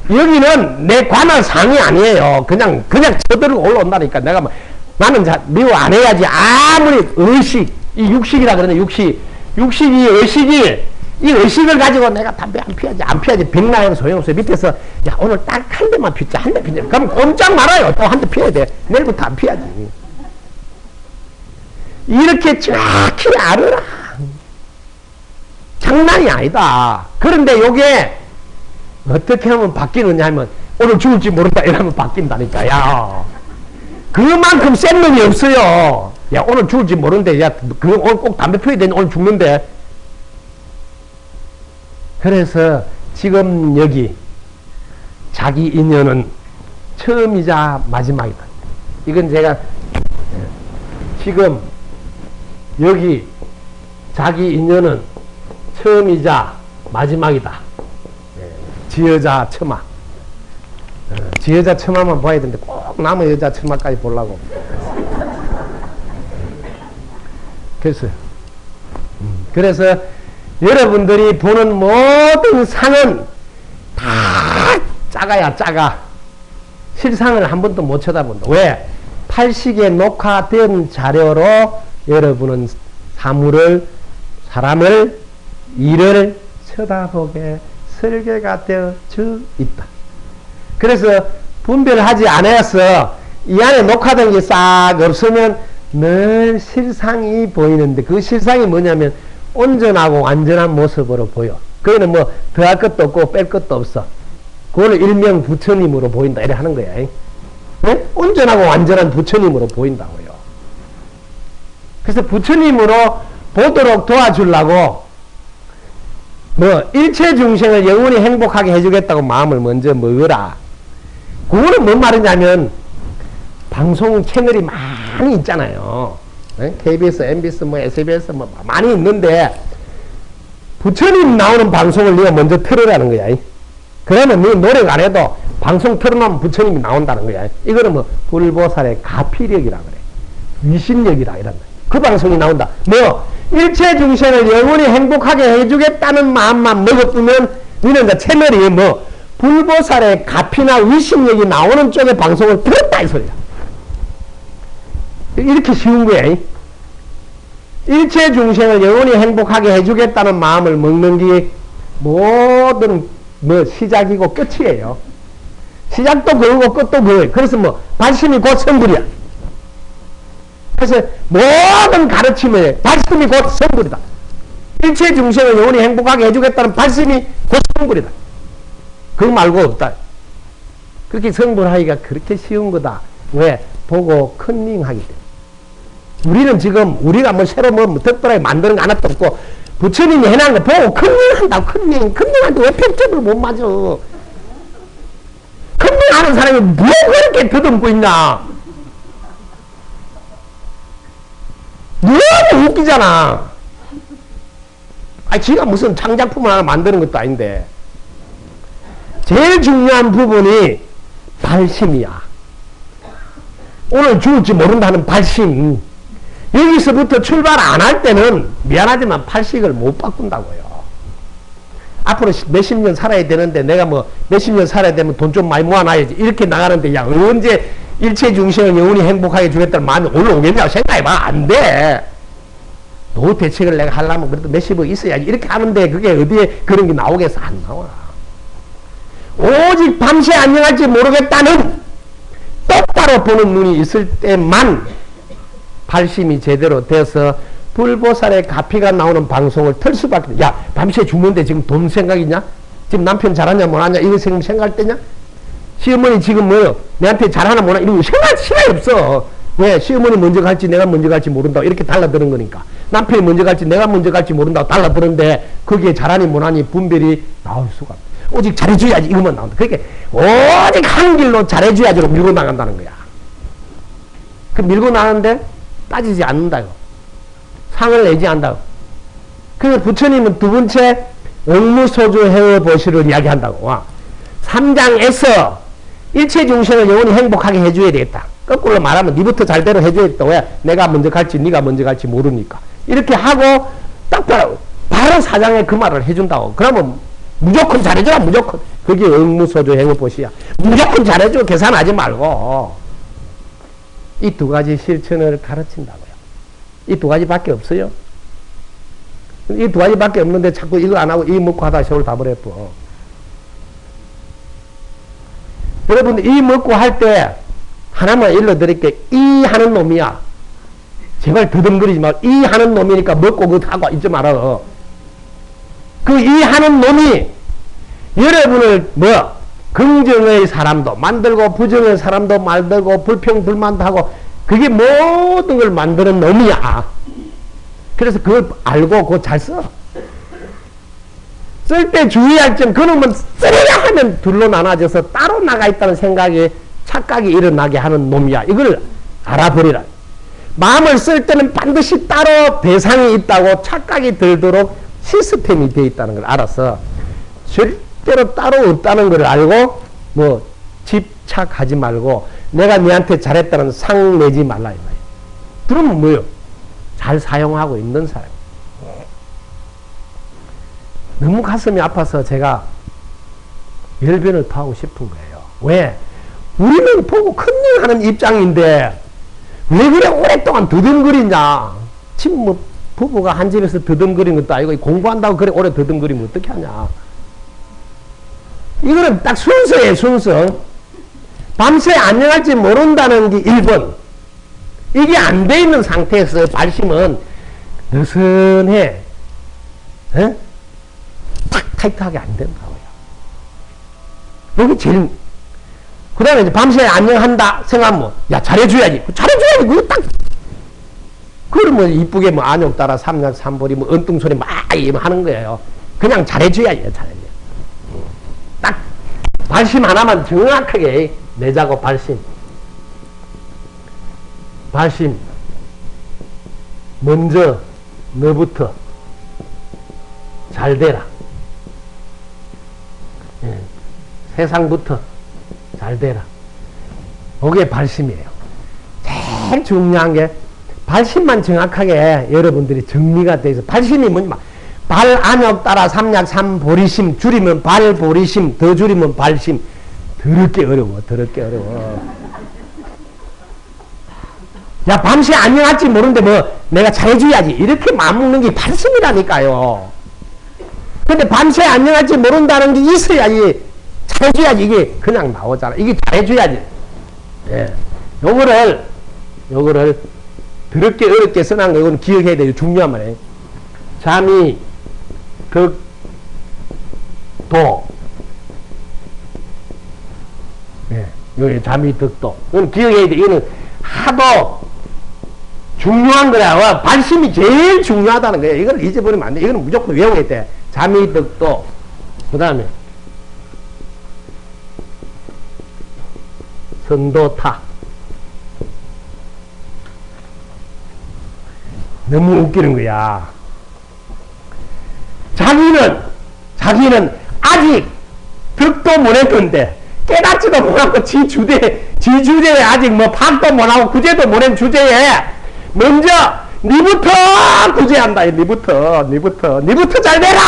여기는 내 관할 상이 아니에요. 그냥 저대로 올라온다니까. 내가 뭐, 나는 미워 안 해야지. 아무리 의식, 이 육식이라 그러네, 육식. 육식이 의식이, 이 의식을 가지고 내가 담배 안 피하지. 백나해도 소용없어요. 밑에서, 야, 오늘 딱 한 대만 피자, 한 대 피자. 그럼 꼼짝 말아요. 또 한 대 피워야 돼. 내일부터 안 피하지. 이렇게 정확히 알아라. 장난이 아니다. 그런데 요게 어떻게 하면 바뀌느냐 하면 오늘 죽을지 모른다 이러면 바뀐다니까. 야, 그만큼 센 놈이 없어요. 야, 오늘 죽을지 모른대. 야, 오늘 꼭 담배 피워야 되니 오늘 죽는데. 그래서 지금 여기 자기 인연은 처음이자 마지막이다. 이건 제가 지금 여기 자기 인연은 처음이자 마지막이다. 지여자 처마. 지여자 처마만 봐야 되는데 꼭 남의 여자 처마까지 보려고. 그래서 여러분들이 보는 모든 상은 다 작아야 작아. 실상을 한 번도 못 쳐다본다. 왜? 8시기에 녹화된 자료로 여러분은 사람을, 일을 쳐다보게 설계가 되어져 있다. 그래서 분별하지 않아서 이 안에 녹화된 게 싹 없으면 늘 실상이 보이는데 그 실상이 뭐냐면 온전하고 완전한 모습으로 보여. 그거는 뭐 더할 것도 없고 뺄 것도 없어. 그거는 일명 부처님으로 보인다. 이래 하는 거야. 네? 온전하고 완전한 부처님으로 보인다고요. 그래서 부처님으로 보도록 도와주려고 뭐 일체 중생을 영원히 행복하게 해주겠다고 마음을 먼저 먹으라. 그거는 뭔 말이냐면 방송 채널이 많이 있잖아요. 네? KBS, MBS, 뭐 SBS 뭐 많이 있는데 부처님 나오는 방송을 네가 먼저 틀으라는 거야. 그러면 네 노력 안 해도 방송 틀어놓으면 부처님이 나온다는 거야. 이거는 뭐 불보살의 가피력이라 그래. 위신력이라 이런다. 그 방송이 나온다. 뭐 일체 중생을 영원히 행복하게 해주겠다는 마음만 먹어두면 너는 이제 채널이 뭐 불보살의 가피나 위신력이 나오는 쪽의 방송을 들었다 이 소리야. 이렇게 쉬운 거야. 일체 중생을 영원히 행복하게 해주겠다는 마음을 먹는 게 모든 뭐 시작이고 끝이에요. 시작도 그거고 끝도 그거예요. 그래서 뭐 발심이 곧 성불이야. 그래서 모든 가르침에 발심이 곧 성불이다. 일체 중생을 영원히 행복하게 해주겠다는 발심이 곧 성불이다. 그거 말고 없다. 그렇게 성불하기가 그렇게 쉬운 거다. 왜? 보고 컨닝하기 때문에. 우리는 지금 우리가 뭐 새로 뭐 특별하게 만드는 거 하나도 없고 부처님이 해놓은 거 보고 컨닝한다고. 컨닝한데 왜 평점을 못 맞아. 컨닝하는 사람이 뭐 그렇게 더듬고 있냐. 너무 웃기잖아. 아니 지가 무슨 창작품을 하나 만드는 것도 아닌데. 제일 중요한 부분이 발심이야. 오늘 죽을지 모른다는 발심. 여기서부터 출발 안 할 때는 미안하지만 팔식을 못 바꾼다고요. 앞으로 몇십 년 살아야 되는데 내가 뭐 몇십 년 살아야 되면 돈 좀 많이 모아놔야지 이렇게 나가는데 야 언제 일체 중생을 영원히 행복하게 주겠다는 마음이 올라오겠냐고 생각해봐. 안 돼. 노후 대책을 내가 하려면 그래도 몇십억 있어야지 이렇게 하는데 그게 어디에 그런 게 나오겠어? 안 나와. 오직 밤새 안녕할지 모르겠다는 똑바로 보는 눈이 있을 때만 발심이 제대로 돼서 불보살의 가피가 나오는 방송을 틀 수밖에 없어. 야 밤새 죽는데 지금 돈 생각이냐? 지금 남편 잘하냐 못하냐 이거 생각할 때냐? 시어머니 지금 뭐요? 내한테 잘하나 못하나 이런 거 생각할 시간이 없어. 왜? 시어머니 먼저 갈지 내가 먼저 갈지 모른다 이렇게 달라드는 거니까. 남편이 먼저 갈지 내가 먼저 갈지 모른다고 달라붙는데 거기에 잘하니 못하니 분별이 나올 수가 없어. 오직 잘해줘야지 이것만 나온다. 그러니까 오직 한 길로 잘해줘야지로 밀고 나간다는 거야. 그 밀고 나가는데 따지지 않는다요. 상을 내지 않는다고. 그래서 부처님은 두 번째 응무소주 해보시를 이야기한다고. 3장에서 일체 중생을 영원히 행복하게 해줘야 되겠다. 거꾸로 말하면 니부터 잘대로 해줘야겠다. 왜? 내가 먼저 갈지 네가 먼저 갈지 모르니까. 이렇게 하고 딱 바로 4장에 그 말을 해준다고. 그러면 무조건 잘해줘라. 무조건. 그게 응무소주 해보시야. 무조건 잘해줘. 계산하지 말고. 이 두 가지 실천을 가르친다고요. 이 두 가지밖에 없어요. 이 두 가지밖에 없는데 자꾸 이거 안 하고 이 먹고 하다가 세월 다 버렸어. 여러분 이 먹고 할 때 하나만 일러드릴게요. 이 하는 놈이야. 제발 더듬거리지 말고 이 하는 놈이니까 먹고 그거 하고 잊지 말아. 그 이 하는 놈이 여러분을 뭐 긍정의 사람도 만들고 부정의 사람도 만들고 불평불만도 하고 그게 모든 걸 만드는 놈이야. 그래서 그걸 알고 그거 잘 써. 쓸 때 주의할 점 그놈은 쓰려야 하면 둘로 나눠져서 따로 나가 있다는 생각이 착각이 일어나게 하는 놈이야. 이걸 알아버리라. 마음을 쓸 때는 반드시 따로 대상이 있다고 착각이 들도록 시스템이 되어 있다는 걸 알아서 절대로 따로 없다는 걸 알고 뭐 집착하지 말고 내가 니한테 잘했다는 상 내지 말라 이 말이야. 그러면 뭐요? 잘 사용하고 있는 사람. 너무 가슴이 아파서 제가 열변을 토하고 싶은 거예요. 왜? 우리는 보고 큰일 하는 입장인데 왜 그래 오랫동안 더듬거리냐. 지금 뭐 부부가 한 집에서 더듬거리는 것도 아니고 공부한다고 그래 오래 더듬거리면 어떻게 하냐. 이거는 딱 순서예요. 순서. 밤새 안녕할지 모른다는 게 1번. 이게 안 돼 있는 상태에서 발심은 느슨해. 에? 탁 타이트하게 안 된다고요. 여기 제일 그 다음에 이제 밤새 안녕한다 생각하면 야 잘해줘야지. 잘해줘야지. 그거 딱 그걸 뭐 이쁘게 뭐 안욕 따라 삼약 삼보리 뭐 언뚱소리 막 하는 거예요. 그냥 잘해줘야지. 잘해줘야. 딱 발심 하나만 정확하게 내자고. 발심 먼저 너부터 잘 되라. 예. 세상부터 잘 되라. 그게 발심이에요. 제일 중요한 게 발심만 정확하게 여러분들이 정리가 돼 있어. 발심이 뭐냐? 발 안욕 따라 삼약 삼보리심 줄이면 발보리심 더 줄이면 발심. 더럽게 어려워. 더럽게 어려워. 야 밤새 안녕할지 모르는데 뭐 내가 잘해줘야지 이렇게 마음먹는 게 발심이라니까요. 근데 밤새 안녕할지 모른다는 게 있어야지 잘해줘야지 이게 그냥 나오잖아. 이게 잘해줘야지. 예. 요거를 더럽게 어렵게 써놓은 거 이거는 기억해야 돼요. 중요한 말이에요. 잠이 덕도. 예. 여기 잠이 덕도. 이건 기억해야 돼. 이거는 하도 중요한 거야. 발심이 제일 중요하다는 거예요. 이걸 잊어버리면 안 돼. 이거는 무조건 외워야 돼. 잠이 덕도. 그 다음에 선도타. 너무 웃기는 거야. 자기는 아직 덕도 못 했건데 깨닫지도 못하고 지 주제에 아직 뭐 파악도 못하고 구제도 못한 주제에 먼저 니부터 구제한다. 니부터 잘 되라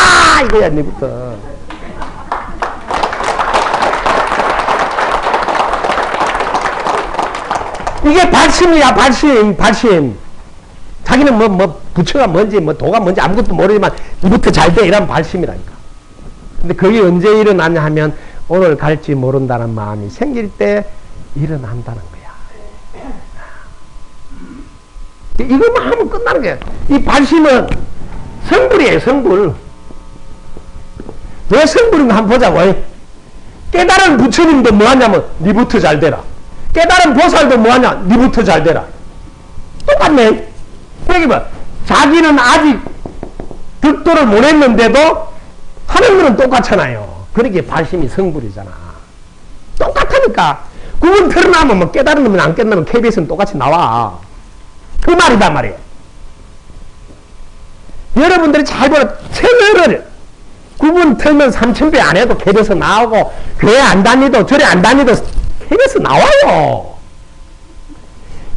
이거야. 니부터. 이게 발심이야. 발심. 자기는 뭐 부처가 뭔지 뭐 도가 뭔지 아무것도 모르지만 니부터 잘 돼 이런 발심이라니까. 근데 그게 언제 일어나냐 하면 오늘 갈지 모른다는 마음이 생길 때 일어난다는 거야. 이것만 하면 끝나는 거야. 이 발심은 성불이에요. 성불. 왜 성불인가 한번 보자고. 깨달은 부처님도 뭐하냐면 니부터 잘 되라. 깨달은 보살도 뭐하냐 니부터 잘 되라. 똑같네. 여기 봐. 자기는 아직 득도를 못 했는데도 하는 거는 똑같잖아요. 그렇게 발심이 성불이잖아. 똑같으니까. 구분 드러나면 뭐 깨달은 놈은 안 깨달으면 KBS는 똑같이 나와. 그 말이단 말이에요. 여러분들이 잘 보라. 체면을 구분 틀면 3000배 안 해도 KBS 나오고, 교회 안 다니도 절에 안 다니도 KBS 나와요.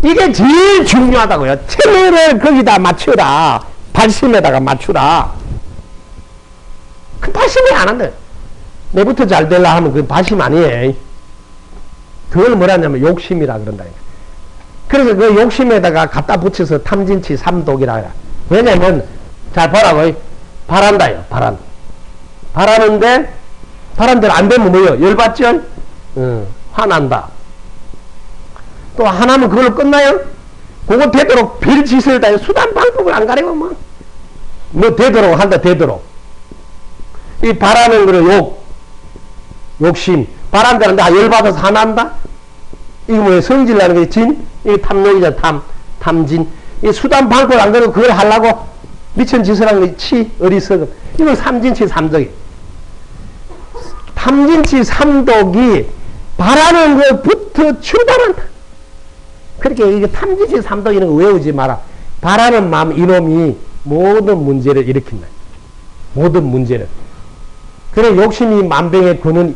이게 제일 중요하다고요. 체면을 거기다 맞추라. 발심에다가 맞추라. 그 발심이 안 한다. 내부터 잘 되려 하면 그 발심 아니에요. 그걸 뭐라 하냐면 욕심이라 그런다. 그래서 그 욕심에다가 갖다 붙여서 탐진치 삼독이라 해요. 왜냐면, 잘 보라고, 바란다요, 바란. 바라는데, 바란대로 안 되면 뭐예요? 열받죠? 화난다. 또 하나면 그걸로 끝나요? 그거 되도록 별짓을 다 해요. 수단 방법을 안 가리고 뭐 되도록 한다, 되도록. 이 바라는 거를 욕심. 바란다는데 열받아서 화난다? 이거 뭐예요? 성질나는 게 진? 이게 탐욕이잖아, 탐진. 이 수단 방법을 안 가리고 그걸 하려고 미친 짓을 하는 게 치, 어리석음. 이건 삼진치 삼독이. 탐진치 삼독이 바라는 것부터 출발한다. 그렇게 이게 탐진치 삼독 이런 거 외우지 마라. 바라는 마음 이놈이 모든 문제를 일으킨다. 모든 문제를. 그래 욕심이 만병의 근원이.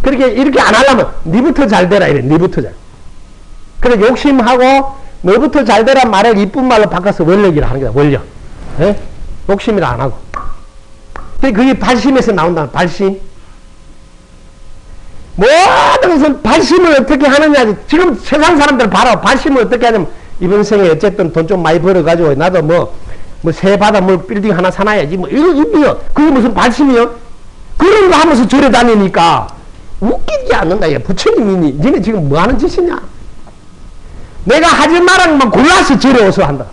그렇게 이렇게 안 하려면 니부터 잘 되라 이래. 니부터 잘. 그래 욕심하고 너부터 잘 되라 말을 이쁜 말로 바꿔서 원력이라 하는 거다. 원력. 에? 욕심이라 안 하고. 그게 발심에서 나온다. 발심. 모든 것은 발심을 어떻게 하느냐. 지금 세상 사람들 봐라. 발심을 어떻게 하냐면 이번 생에 어쨌든 돈 좀 많이 벌어가지고 나도 뭐 새 바다 뭐 빌딩 하나 사놔야지 뭐 이거 그게 무슨 발심이요? 그런 거 하면서 절에 다니니까 웃기지 않는다. 얘 부처님이니 니네 지금 뭐 하는 짓이냐? 내가 하지 말라면 골라서 절에 와서 한다.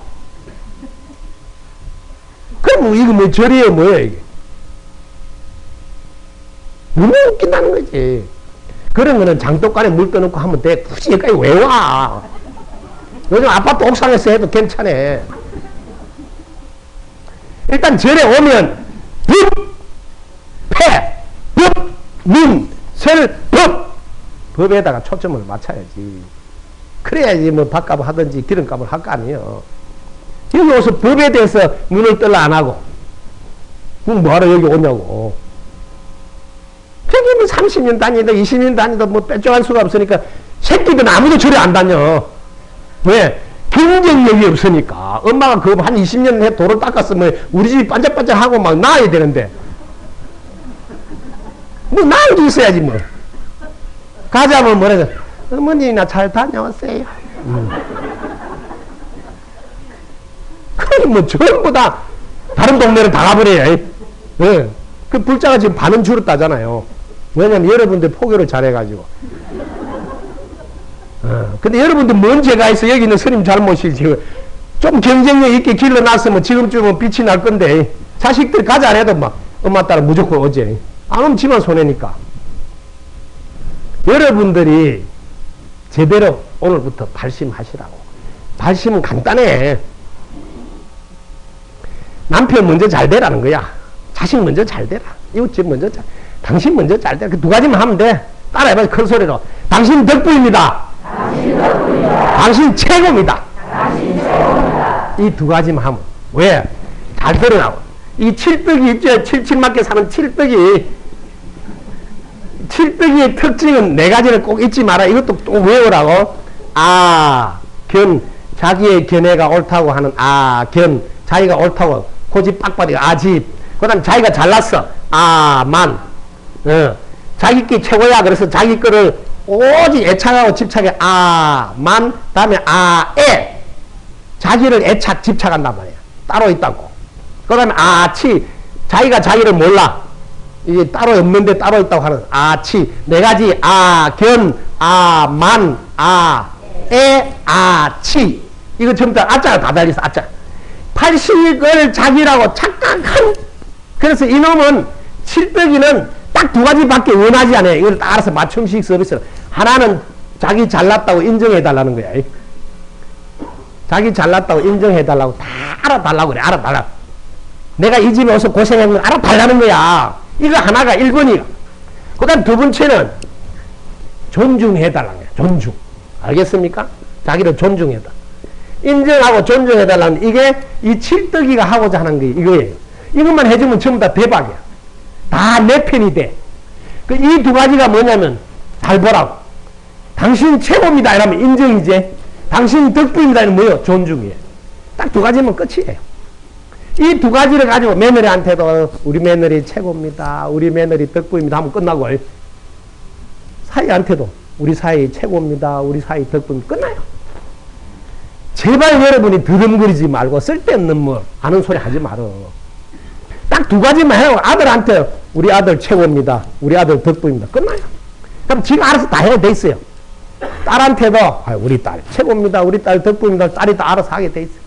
그럼 이거 뭐 절이에요 뭐야 이게? 너무 웃긴다는 거지. 그런 거는 장독간에 물 떠놓고 하면 돼. 굳이 여기까지 왜 와? 요즘 아파트 옥상에서 해도 괜찮아. 일단 절에 오면 법, 패, 법, 문, 설, 법. 법에다가 초점을 맞춰야지. 그래야지 뭐 밥값을 하든지 기름값을 할 거 아니에요. 여기 와서 법에 대해서 눈을 떨라 안 하고 그럼 뭐하러 여기 오냐고. 저기 뭐 30년 다니다 20년 다니다 뭐 빼앗을 수가 없으니까 새끼들은 아무도 절에 안 다녀. 왜? 경쟁력이 없으니까. 엄마가 그거 한 20년 해 도로 닦았으면 우리 집이 반짝반짝하고 막 나아야 되는데 뭐 나을 수 있어야지 뭐. 가자면 뭐래서 어머니 나 잘 다녀왔어요. 그럼 뭐 전부 다 다른 동네는 다 가버려요. 네. 그 불자가 지금 반은 줄었다잖아요. 왜냐면 여러분들 포교를 잘해가지고. 근데 여러분들 뭔 죄가 있어. 여기 있는 스님 잘못이 지금 좀 경쟁력 있게 길러놨으면 지금쯤은 빛이 날 건데 자식들 가자 안 해도 막 엄마 따라 무조건 오지. 안 오면 지만 손해니까. 여러분들이 제대로 오늘부터 발심하시라고. 발심은 간단해. 남편 먼저 잘 되라는 거야. 자식 먼저 잘 되라. 이웃집 먼저 잘, 당신 먼저 잘 되라. 그 두 가지만 하면 돼. 따라해봐. 큰 소리로. 당신 덕분입니다. 당신 최고입니다. 이 두 가지만 하면. 왜? 잘 드러나고. 이 칠떡이 있죠. 칠칠맞게 사는 칠떡이. 칠떡이의 특징은 네 가지를 꼭 잊지 마라. 이것도 또 외우라고. 아, 견. 자기의 견해가 옳다고 하는 아, 견. 자기가 옳다고. 고집 빡빡이 아집. 그 다음 자기가 잘났어. 아, 만. 자기끼 최고야. 그래서 자기 거를 오직 애착하고 집착해. 아, 만. 다음에 아, 애. 자기를 애착, 집착한단 말이야. 따로 있다고. 그 다음에 아, 치. 자기가 자기를 몰라. 이게 따로 없는데 따로 있다고 하는 아, 치. 네 가지. 아, 견. 아, 만. 아, 애. 아, 치. 이거 전부 다 아자가 다 달려있어. 아자. 팔식을 자기라고 착각한. 그래서 이놈은 칠떡이는 딱 두 가지밖에 원하지 않아요. 이걸 따라서 맞춤식 서비스. 하나는 자기 잘났다고 인정해 달라는 거야. 자기 잘났다고 인정해달라고 다 알아달라고 그래. 알아달라고. 내가 이 집에 와서 고생한 걸 알아달라는 거야. 이거 하나가 1번이야. 그 다음 두 번째는 존중해달라는 거야. 존중. 알겠습니까? 자기를 존중해달라. 인정하고 존중해달라는 이게 이 칠떡이가 하고자 하는 게 이거예요. 이것만 해주면 전부 다 대박이야. 다 내 편이 돼. 이 두 가지가 뭐냐면 잘 보라고. 당신 최고입니다 이러면 인정이지. 당신 덕분입니다 이러면 뭐예요? 존중이에요. 딱 두 가지면 끝이에요. 이 두 가지를 가지고 며느리한테도 우리 며느리 최고입니다. 우리 며느리 덕분입니다 하면 끝나고, 사이한테도 우리 사이 최고입니다. 우리 사이 덕분입니다. 끝나요. 제발 여러분이 드름거리지 말고 쓸데없는 뭐 아는 소리 하지 말어. 딱 두 가지만 해요. 아들한테 우리 아들 최고입니다. 우리 아들 덕분입니다. 끝나요. 그럼 지가 알아서 다 해야 돼 있어요. 딸한테도 우리 딸 최고입니다. 우리 딸 덕분입니다. 딸이 다 알아서 하게 돼 있어요.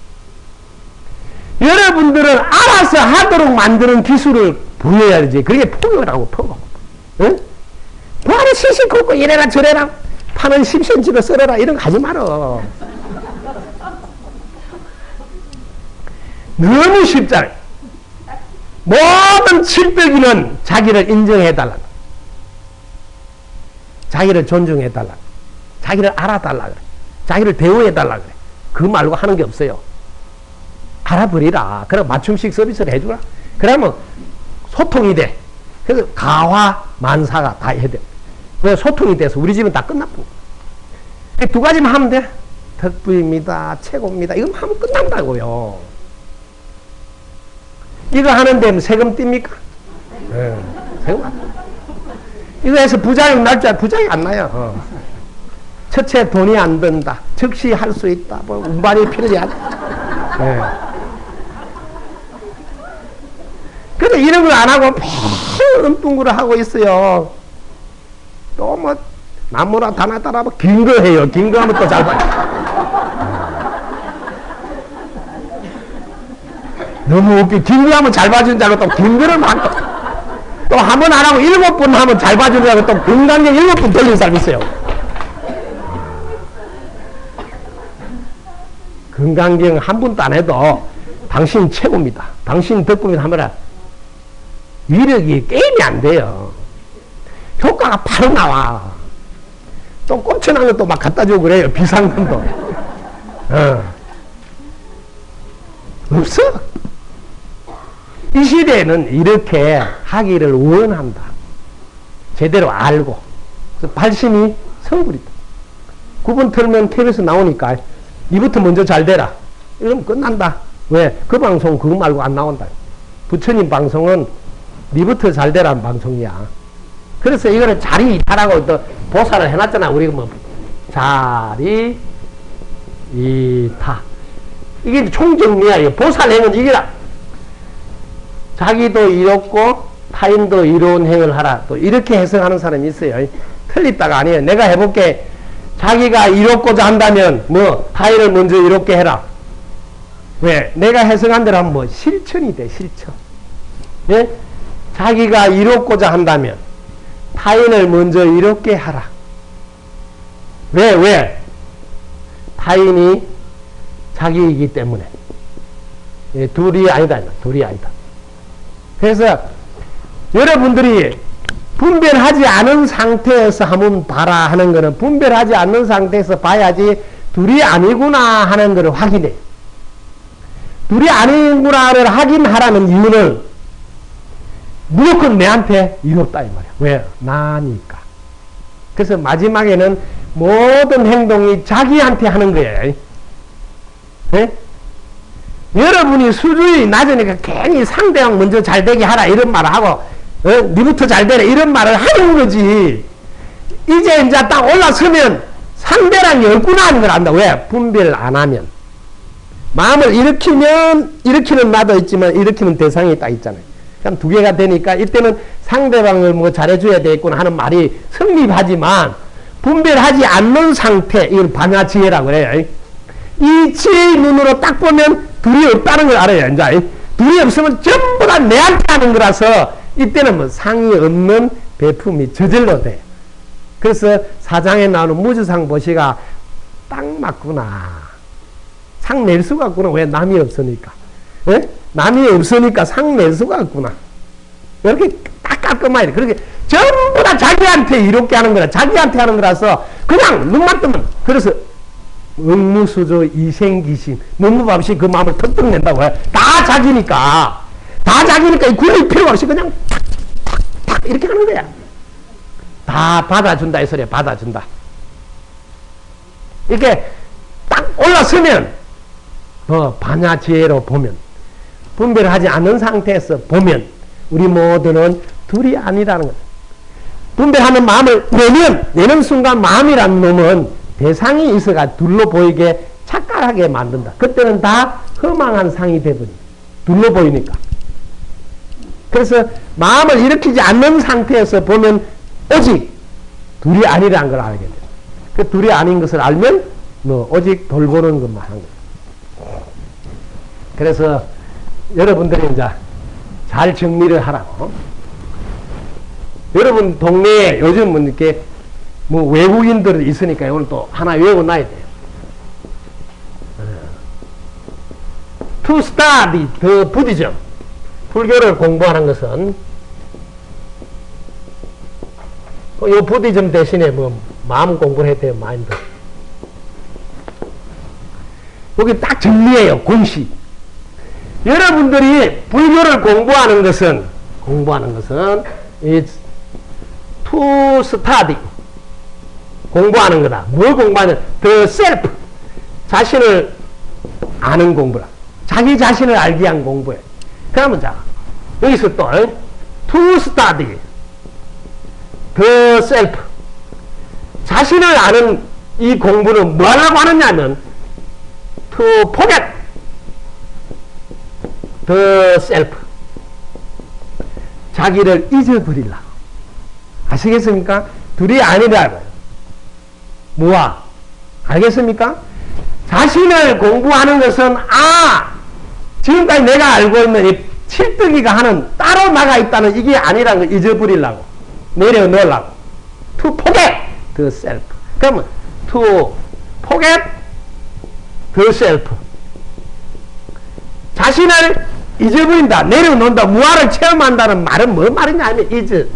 여러분들은 알아서 하도록 만드는 기술을 보여야지. 그게 포교라고, 포교. 응? 뭐하러 시시 걷고 이래라 저래라 파는 10cm로 썰어라 이런 거 하지 말어. 너무 쉽잖아요. 모든 칠떡이는 자기를 인정해달라, 자기를 존중해달라, 자기를 알아달라 그래, 자기를 대우해달라 그래. 그 말고 하는 게 없어요. 알아버리라. 그럼 맞춤식 서비스를 해주라. 그러면 소통이 돼. 그래서 가화 만사가 다 해야 돼. 그래서 소통이 돼서 우리 집은 다 끝났고. 두 가지만 하면 돼. 덕부입니다. 최고입니다. 이것만 하면 끝난다고요. 이거 하는데 세금 띱니까? 네. 세금 안 나요. 이거 해서 부자용 날 줄 부자용 안 나요. 첫째 돈이 안 든다. 즉시 할 수 있다. 뭐 운반이 필요하지 않아. 네. 근데 이런 걸 안 하고 매일 은뚱구를 하고 있어요. 또 뭐 나무나 다나 따라 뭐 긴 거 해요. 긴 거 하면 또 잘 봐요. 너무 웃기. 긴 거 하면 잘 봐주는 줄 알고 또 긴 거를 막 또 한 번 안 하고 7번 하면 잘 봐주는 줄 알고 또 건강경 7번 돌리는 사람 있어요. 건강경 한 번도 안 해도 당신 최고입니다. 당신 덕분입니다 하면 위력이 게임이 안 돼요. 효과가 바로 나와. 또 꽂혀난 것도 막 갖다 주고 그래요. 비상금도. 없어. 이 시대에는 이렇게 하기를 원한다. 제대로 알고. 발심이 성불이다. 9번 틀면 TV에서 나오니까 니부터 먼저 잘 되라. 이러면 끝난다. 왜? 그 방송 그거 말고 안 나온다. 부처님 방송은 니부터 잘 되라는 방송이야. 그래서 이거를 자리 이탈하고 또 보살을 해놨잖아. 우리가 뭐 자리 이타. 이게 총정리야. 보살 행은 이게라. 자기도 이롭고 타인도 이로운 행을 하라. 또 이렇게 해석하는 사람이 있어요. 틀렸다가 아니에요. 내가 해볼게. 자기가 이롭고자 한다면 뭐 타인을 먼저 이롭게 해라. 왜? 내가 해석한 대로 하면 뭐 실천이 돼. 실천. 예? 자기가 이롭고자 한다면 타인을 먼저 이롭게 하라. 왜? 타인이 자기이기 때문에. 예, 둘이 아니다. 둘이 아니다. 그래서 여러분들이 분별하지 않은 상태에서 한번 봐라 하는 거는 분별하지 않는 상태에서 봐야지 둘이 아니구나 하는 것을 확인해. 둘이 아니구나를 확인하라는 이유는 무조건 내한테 이롭다 이 말이야. 왜? 나니까. 그래서 마지막에는 모든 행동이 자기한테 하는 거예요. 네? 여러분이 수준이 낮으니까 괜히 상대방 먼저 잘 되게 하라 이런 말을 하고 니부터 잘 되라 이런 말을 하는 거지. 이제 딱 올라서면 상대랑 열구나 하는 걸 안다. 왜? 분별 안 하면. 마음을 일으키는 나도 있지만 일으키는 대상이 딱 있잖아요. 그럼 두 개가 되니까 이때는 상대방을 뭐 잘해줘야 되겠구나 하는 말이 성립하지만 분별하지 않는 상태, 이걸 반야지혜라고 그래요. 이 지혜의 눈으로 딱 보면 둘이 없다는 걸 알아요. 이제 둘이 없으면 전부 다 내한테 하는 거라서 이때는 뭐 상이 없는 배품이 저절로 돼. 그래서 사장에 나오는 무주상 보시가 딱 맞구나. 상 낼 수가 없구나. 왜? 남이 없으니까. 예? 남이 없으니까 상 낼 수가 없구나. 이렇게 딱 깔끔하게. 그렇게 전부 다 자기한테 이롭게 하는 거라. 자기한테 하는 거라서 그냥 눈만 뜨면. 그래서 응무수조 이생기심. 문무밥시 그 마음을 턱턱 낸다고 해. 다 자기니까. 다 자기니까 굴릴 필요가 없이 그냥 탁탁탁 이렇게 하는 거야. 다 받아준다 이 소리야. 받아준다. 이렇게 딱 올라서면 반야지혜로 보면 분별하지 않는 상태에서 보면 우리 모두는 둘이 아니라는 거야. 분별하는 마음을 내는 순간 마음이라는 놈은 대상이 있어가 둘로 보이게 착각하게 만든다. 그때는 다 허망한 상이 돼버린다. 둘로 보이니까. 그래서 마음을 일으키지 않는 상태에서 보면 오직 둘이 아니라는 걸 알게 돼. 그 둘이 아닌 것을 알면 오직 돌보는 것만 한 거예요. 그래서 여러분들이 이제 잘 정리를 하라고. 여러분 동네에 요즘은 이렇게 외국인들이 있으니까 오늘 또 하나 외워놔야 돼요. To study the Buddhism. 불교를 공부하는 것은 이 부디즘 대신에 마음 공부를 해야 돼요. 마인드. 여기 딱 정리해요. 공식. 여러분들이 불교를 공부하는 것은 it's to study. 공부하는 거다. 뭘 공부하는? the self. 자신을 아는 공부라. 자기 자신을 알기 위한 공부예요. 그러면 자, 여기서 또 to study the self. 자신을 아는 이 공부는 뭐 하려고 하느냐면 to forget the self. 자기를 잊어버리려고. 아시겠습니까? 둘이 아니라고요. 뭐야? 알겠습니까? 자신을 공부하는 것은 지금까지 내가 알고 있는 이 칠뜨기가 하는 따로 나가 있다는 이게 아니라는 걸 잊어버리려고. 내려놓으려고. To forget the self. 그러면 to forget the self. 자신을 잊어버린다. 내려놓는다. 무아를 체험한다는 말은 뭐 말이냐 하면 is,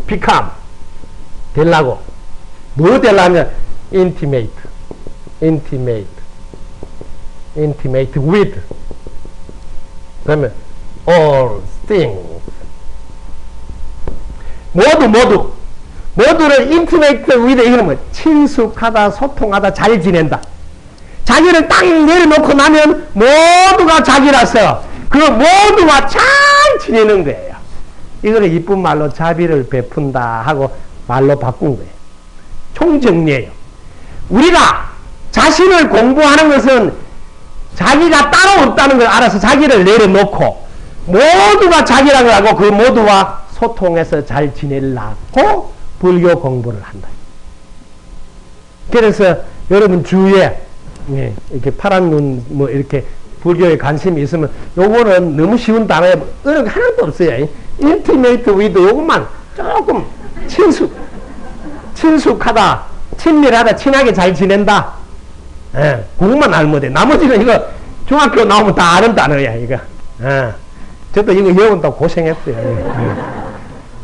become 되려고. 뭐 되려면 intimate with. 그러면 all things. 모두를 intimate with. 이거는 뭐 친숙하다, 소통하다, 잘 지낸다. 자기를 딱 내려놓고 나면 모두가 자기라서 그 모두가 잘 지내는 거예요. 이거를 이쁜 말로 자비를 베푼다 하고 말로 바꾼 거예요. 총정리예요. 우리가 자신을 공부하는 것은 자기가 따로 없다는 걸 알아서 자기를 내려놓고 모두가 자기라고 하고 그 모두와 소통해서 잘 지내려고 불교 공부를 한다. 그래서 여러분 주위에 이렇게 파란 눈 이렇게 불교에 관심이 있으면 요거는 너무 쉬운 단어에 어려운 게 하나도 없어요. intimate with 요것만 조금 친숙하다, 친밀하다, 친하게 잘 지낸다. 그것만 알면 돼. 나머지는 이거 중학교 나오면 다 아는 단어야, 이거. 저도 이거 외운다고 고생했어요.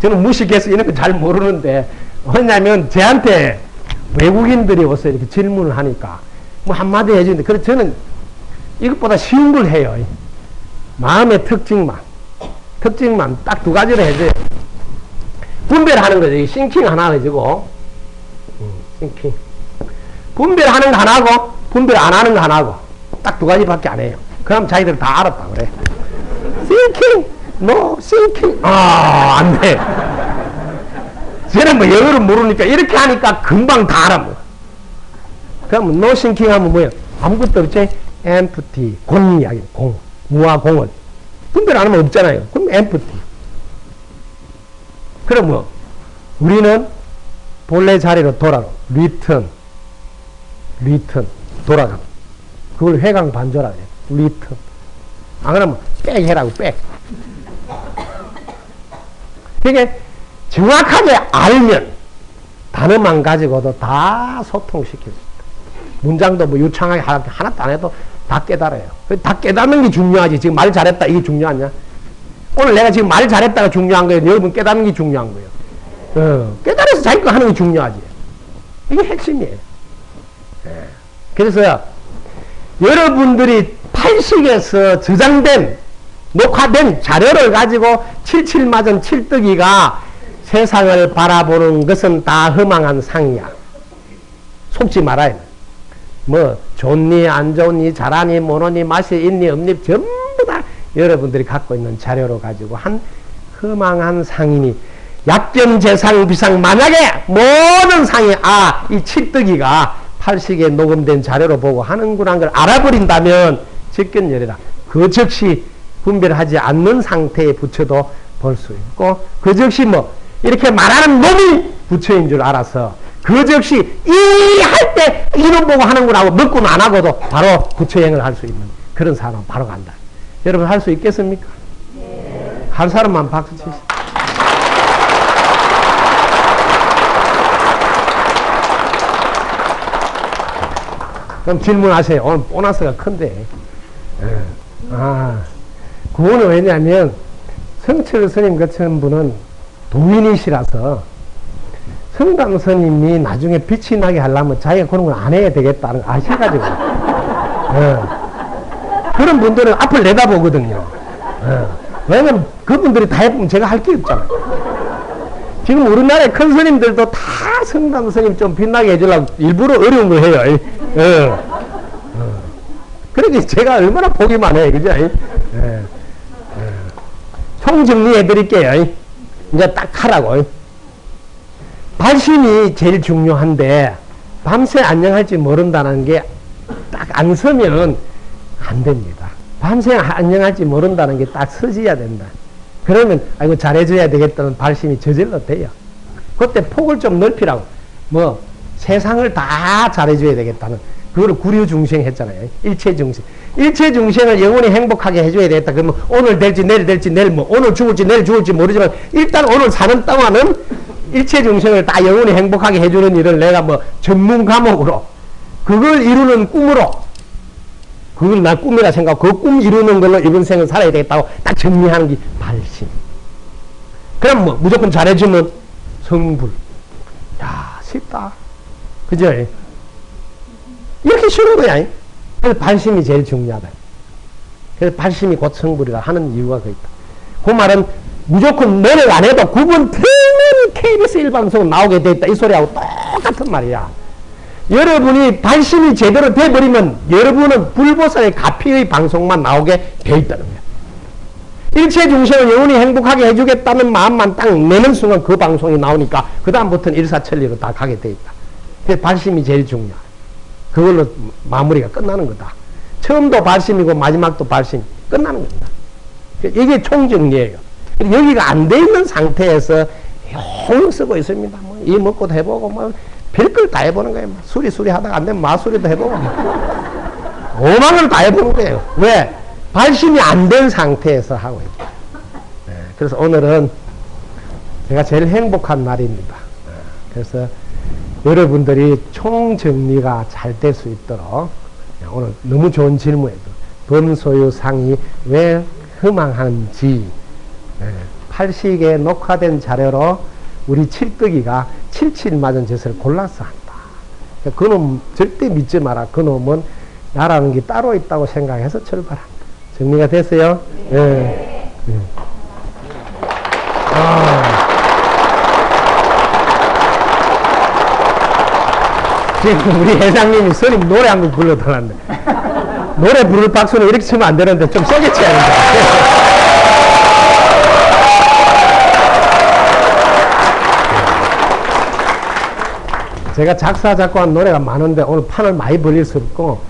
저는 무식해서 이런 거 잘 모르는데, 왜냐면 저한테 외국인들이 와서 이렇게 질문을 하니까, 한마디 해주는데, 그래서 저는 이것보다 쉬운 걸 해요. 마음의 특징만 딱 두 가지로 해줘요. 분별하는 거죠. 싱킹 하나 해주고, 싱킹. 분별하는 거 하나고, 분별 안 하는 거 하나고, 딱 두 가지밖에 안 해요. 그럼 자기들 다 알았다 그래. 싱킹, no, 싱킹. 안 돼. 쟤는 뭐 영어를 모르니까 이렇게 하니까 금방 다 알아. 그럼 no 싱킹 하면 뭐예요? 아무것도 없지? empty, 공 이야기, 공. 무와 공은. 분별 안 하면 없잖아요. 그럼 empty. 그럼 뭐, 우리는 본래 자리로 돌아가. return, 돌아가. 그걸 회강 반조라 그래. return. 안 그러면 백 해라고, 백. 이게 정확하게 알면 단어만 가지고도 다 소통시킬 수 있다. 문장도 뭐 유창하게 하나도 안 해도 다 깨달아요. 다 깨닫는 게 중요하지. 지금 말 잘했다 이게 중요하냐? 오늘 내가 지금 말 잘했다가 중요한 거예요. 여러분 깨닫는 게 중요한 거예요. 깨달아서 자기 거 하는 게 중요하지. 이게 핵심이에요. 그래서 여러분들이 팔식에서 저장된 녹화된 자료를 가지고 77 맞은 칠뜨기가 세상을 바라보는 것은 다 허망한 상이야. 속지 말아야 돼. 뭐 좋니 안 좋니 잘하니 못하니 맛이 있니 없니 전부 다 여러분들이 갖고 있는 자료로 가지고 한 허망한 상이니 약견 재상 비상 만약에 모든 상이 이 칠뜨기가 팔식에 녹음된 자료로 보고 하는구나 걸 알아버린다면 직견열애다. 그 즉시 분별하지 않는 상태에 부처도 볼 수 있고 그 즉시 뭐 이렇게 말하는 놈이 부처인 줄 알아서 그 즉시 이 할 때 이놈 보고 하는구나 하고 먹고는 안 하고도 바로 부처행을 할 수 있는 그런 사람은 바로 간다. 여러분 할 수 있겠습니까? 네. 할 사람만 박수 치시죠. 그럼 질문하세요. 오늘 보너스가 큰데. 그거는 왜냐하면 성철 스님 같은 분은 도인이시라서 성당 스님이 나중에 빛이 나게 하려면 자기가 그런 걸 안 해야 되겠다는 걸 아셔가지고 그런 분들은 앞을 내다보거든요. 왜냐면 그분들이 다 해보면 제가 할 게 없잖아요. 지금 우리나라의 큰 스님들도 다 성당 스님 좀 빛나게 해주려고 일부러 어려운 걸 해요. 그러니 제가 얼마나 보기만 해. 그죠? 총 정리해 드릴게요. 이제 딱 하라고. 발심이 제일 중요한데 밤새 안녕할지 모른다는 게 딱 안 서면 안 됩니다. 밤새 안녕할지 모른다는 게 딱 서지야 된다. 그러면 아이고 잘해줘야 되겠다는 발심이 저절로 돼요. 그때 폭을 좀 넓히라고. 뭐 세상을 다 잘해줘야 되겠다는 그거를 구류중생 했잖아요. 일체중생. 일체중생을 영원히 행복하게 해줘야 되겠다. 그러면 오늘 될지 내일 될지 내일 뭐 오늘 죽을지 내일 죽을지 모르지만 일단 오늘 사는 동안은 일체중생을 다 영원히 행복하게 해주는 일을 내가 뭐 전문 과목으로 그걸 이루는 꿈으로 그걸 나 꿈이라 생각하고 그 꿈 이루는 걸로 이번 생을 살아야 되겠다고 딱 정리하는 게 발심. 그럼 뭐 무조건 잘해주면 성불. 야 쉽다. 그죠? 이렇게 쉬운 거야. 그래서 발심이 제일 중요하다. 그래서 발심이 곧 성불이라 하는 이유가 그 있다. 그 말은 무조건 노력 안 해도 9번 틀면 KBS 1방송 나오게 돼 있다. 이 소리하고 똑같은 말이야. 여러분이 발심이 제대로 돼버리면 여러분은 불보살의 가피의 방송만 나오게 돼 있다는 거야. 일체 중생을 영원히 행복하게 해주겠다는 마음만 딱 내는 순간 그 방송이 나오니까 그 다음부터는 일사천리로 다 가게 돼 있다. 그래서 발심이 제일 중요해. 그걸로 마무리가 끝나는 거다. 처음도 발심이고 마지막도 발심 끝나는 겁니다. 이게 총정리예요. 여기가 안 돼 있는 상태에서 용 쓰고 있습니다. 뭐 이 먹고도 해보고 뭐 별걸 다 해보는 거예요. 수리 하다가 안 되면 마수리도 해보고 오만을 다 해보는 거예요. 왜? 발심이 안 된 상태에서 하고 있다. 그래서 오늘은 제가 제일 행복한 날입니다. 그래서 여러분들이 총정리가 잘 될 수 있도록 오늘 너무 좋은 질문이에요. 범소유상이 왜 허망한지 팔식에 녹화된 자료로 우리 칠뜨기가 77 맞은 짓을 골라서 한다. 그놈 절대 믿지 마라. 그놈은 나라는 게 따로 있다고 생각해서 출발한다. 정리가 됐어요? 네. 지금 우리 회장님이 스님 노래 한 곡 불러달라는데 노래 부를 박수는 이렇게 치면 안 되는데 좀 세게 쳐야 된다. 제가 작사 작곡한 노래가 많은데 오늘 판을 많이 벌릴 수 없고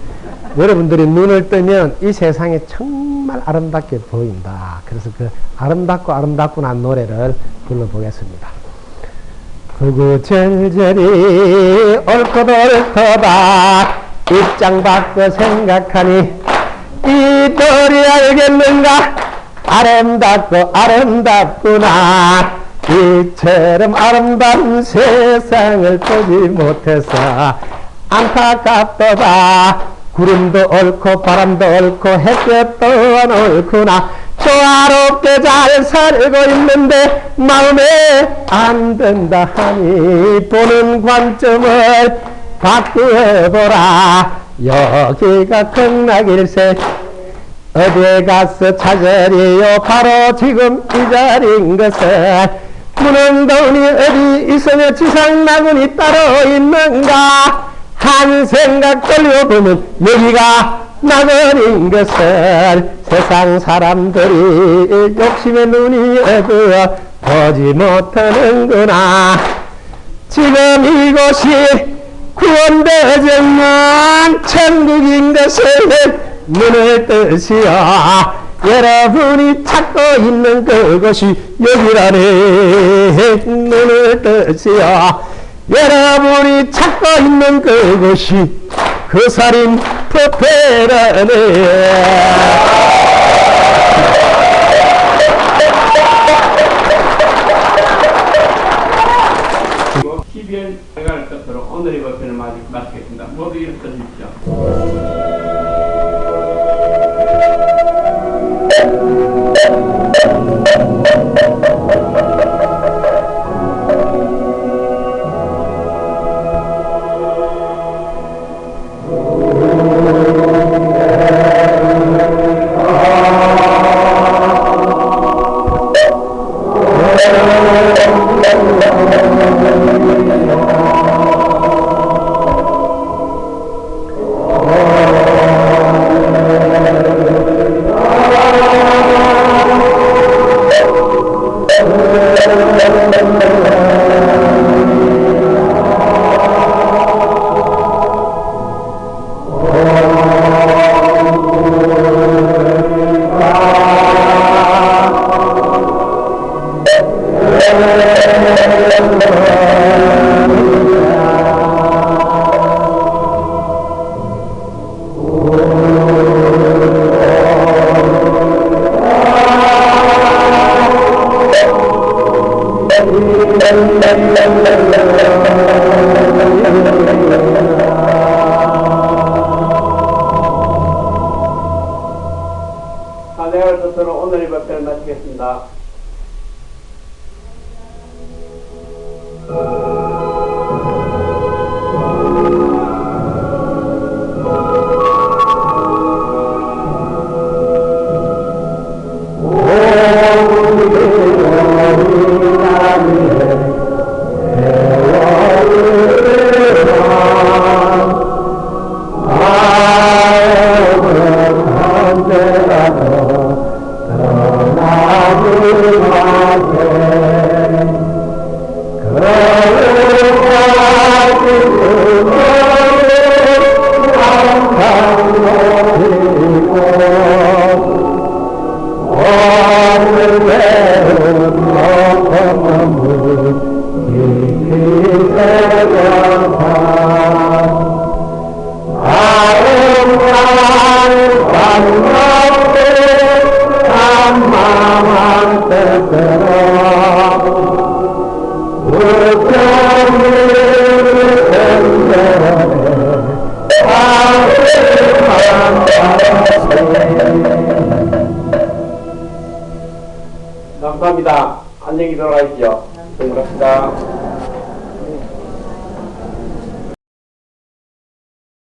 여러분들이 눈을 뜨면 이 세상이 정말 아름답게 보인다. 그래서 그 아름답고 아름답구나 노래를 불러보겠습니다. 구구절절이 옳고 옳도다 입장 바꿔 생각하니 이들이 알겠는가 아름답고 아름답구나 이처럼 아름다운 세상을 보지 못해서 안타깝도다 구름도 옳고 바람도 옳고 햇볕도 옳구나. 조화롭게 잘 살고 있는데 마음에 안 든다 하니 보는 관점을 바꾸어보라. 여기가 극락일세 어디에 가서 찾으리요. 바로 지금 이 자리인 것을. 문흥동이 어디 있으며 지상낙원이 따로 있는가. 한 생각 돌려보면 여기가 낙원인 것을 세상 사람들이 욕심에 눈이 어두워 보지 못하는구나. 지금 이곳이 구원대정령 천국인 것을 눈을 뜨시어 여러분이 찾고 있는 그것이 여기라네. 눈을 뜨시어 여러분이 찾고 있는 그것이 그 살인 법회라네. TVN 나갈 것으로 오늘의 법회를 마치겠습니다. 모두 일어서 주십시오. 사내할 뜻으로 오늘의 법회를 마치겠습니다. 감사합니다. 안녕히 돌아가십시오. 고맙습니다.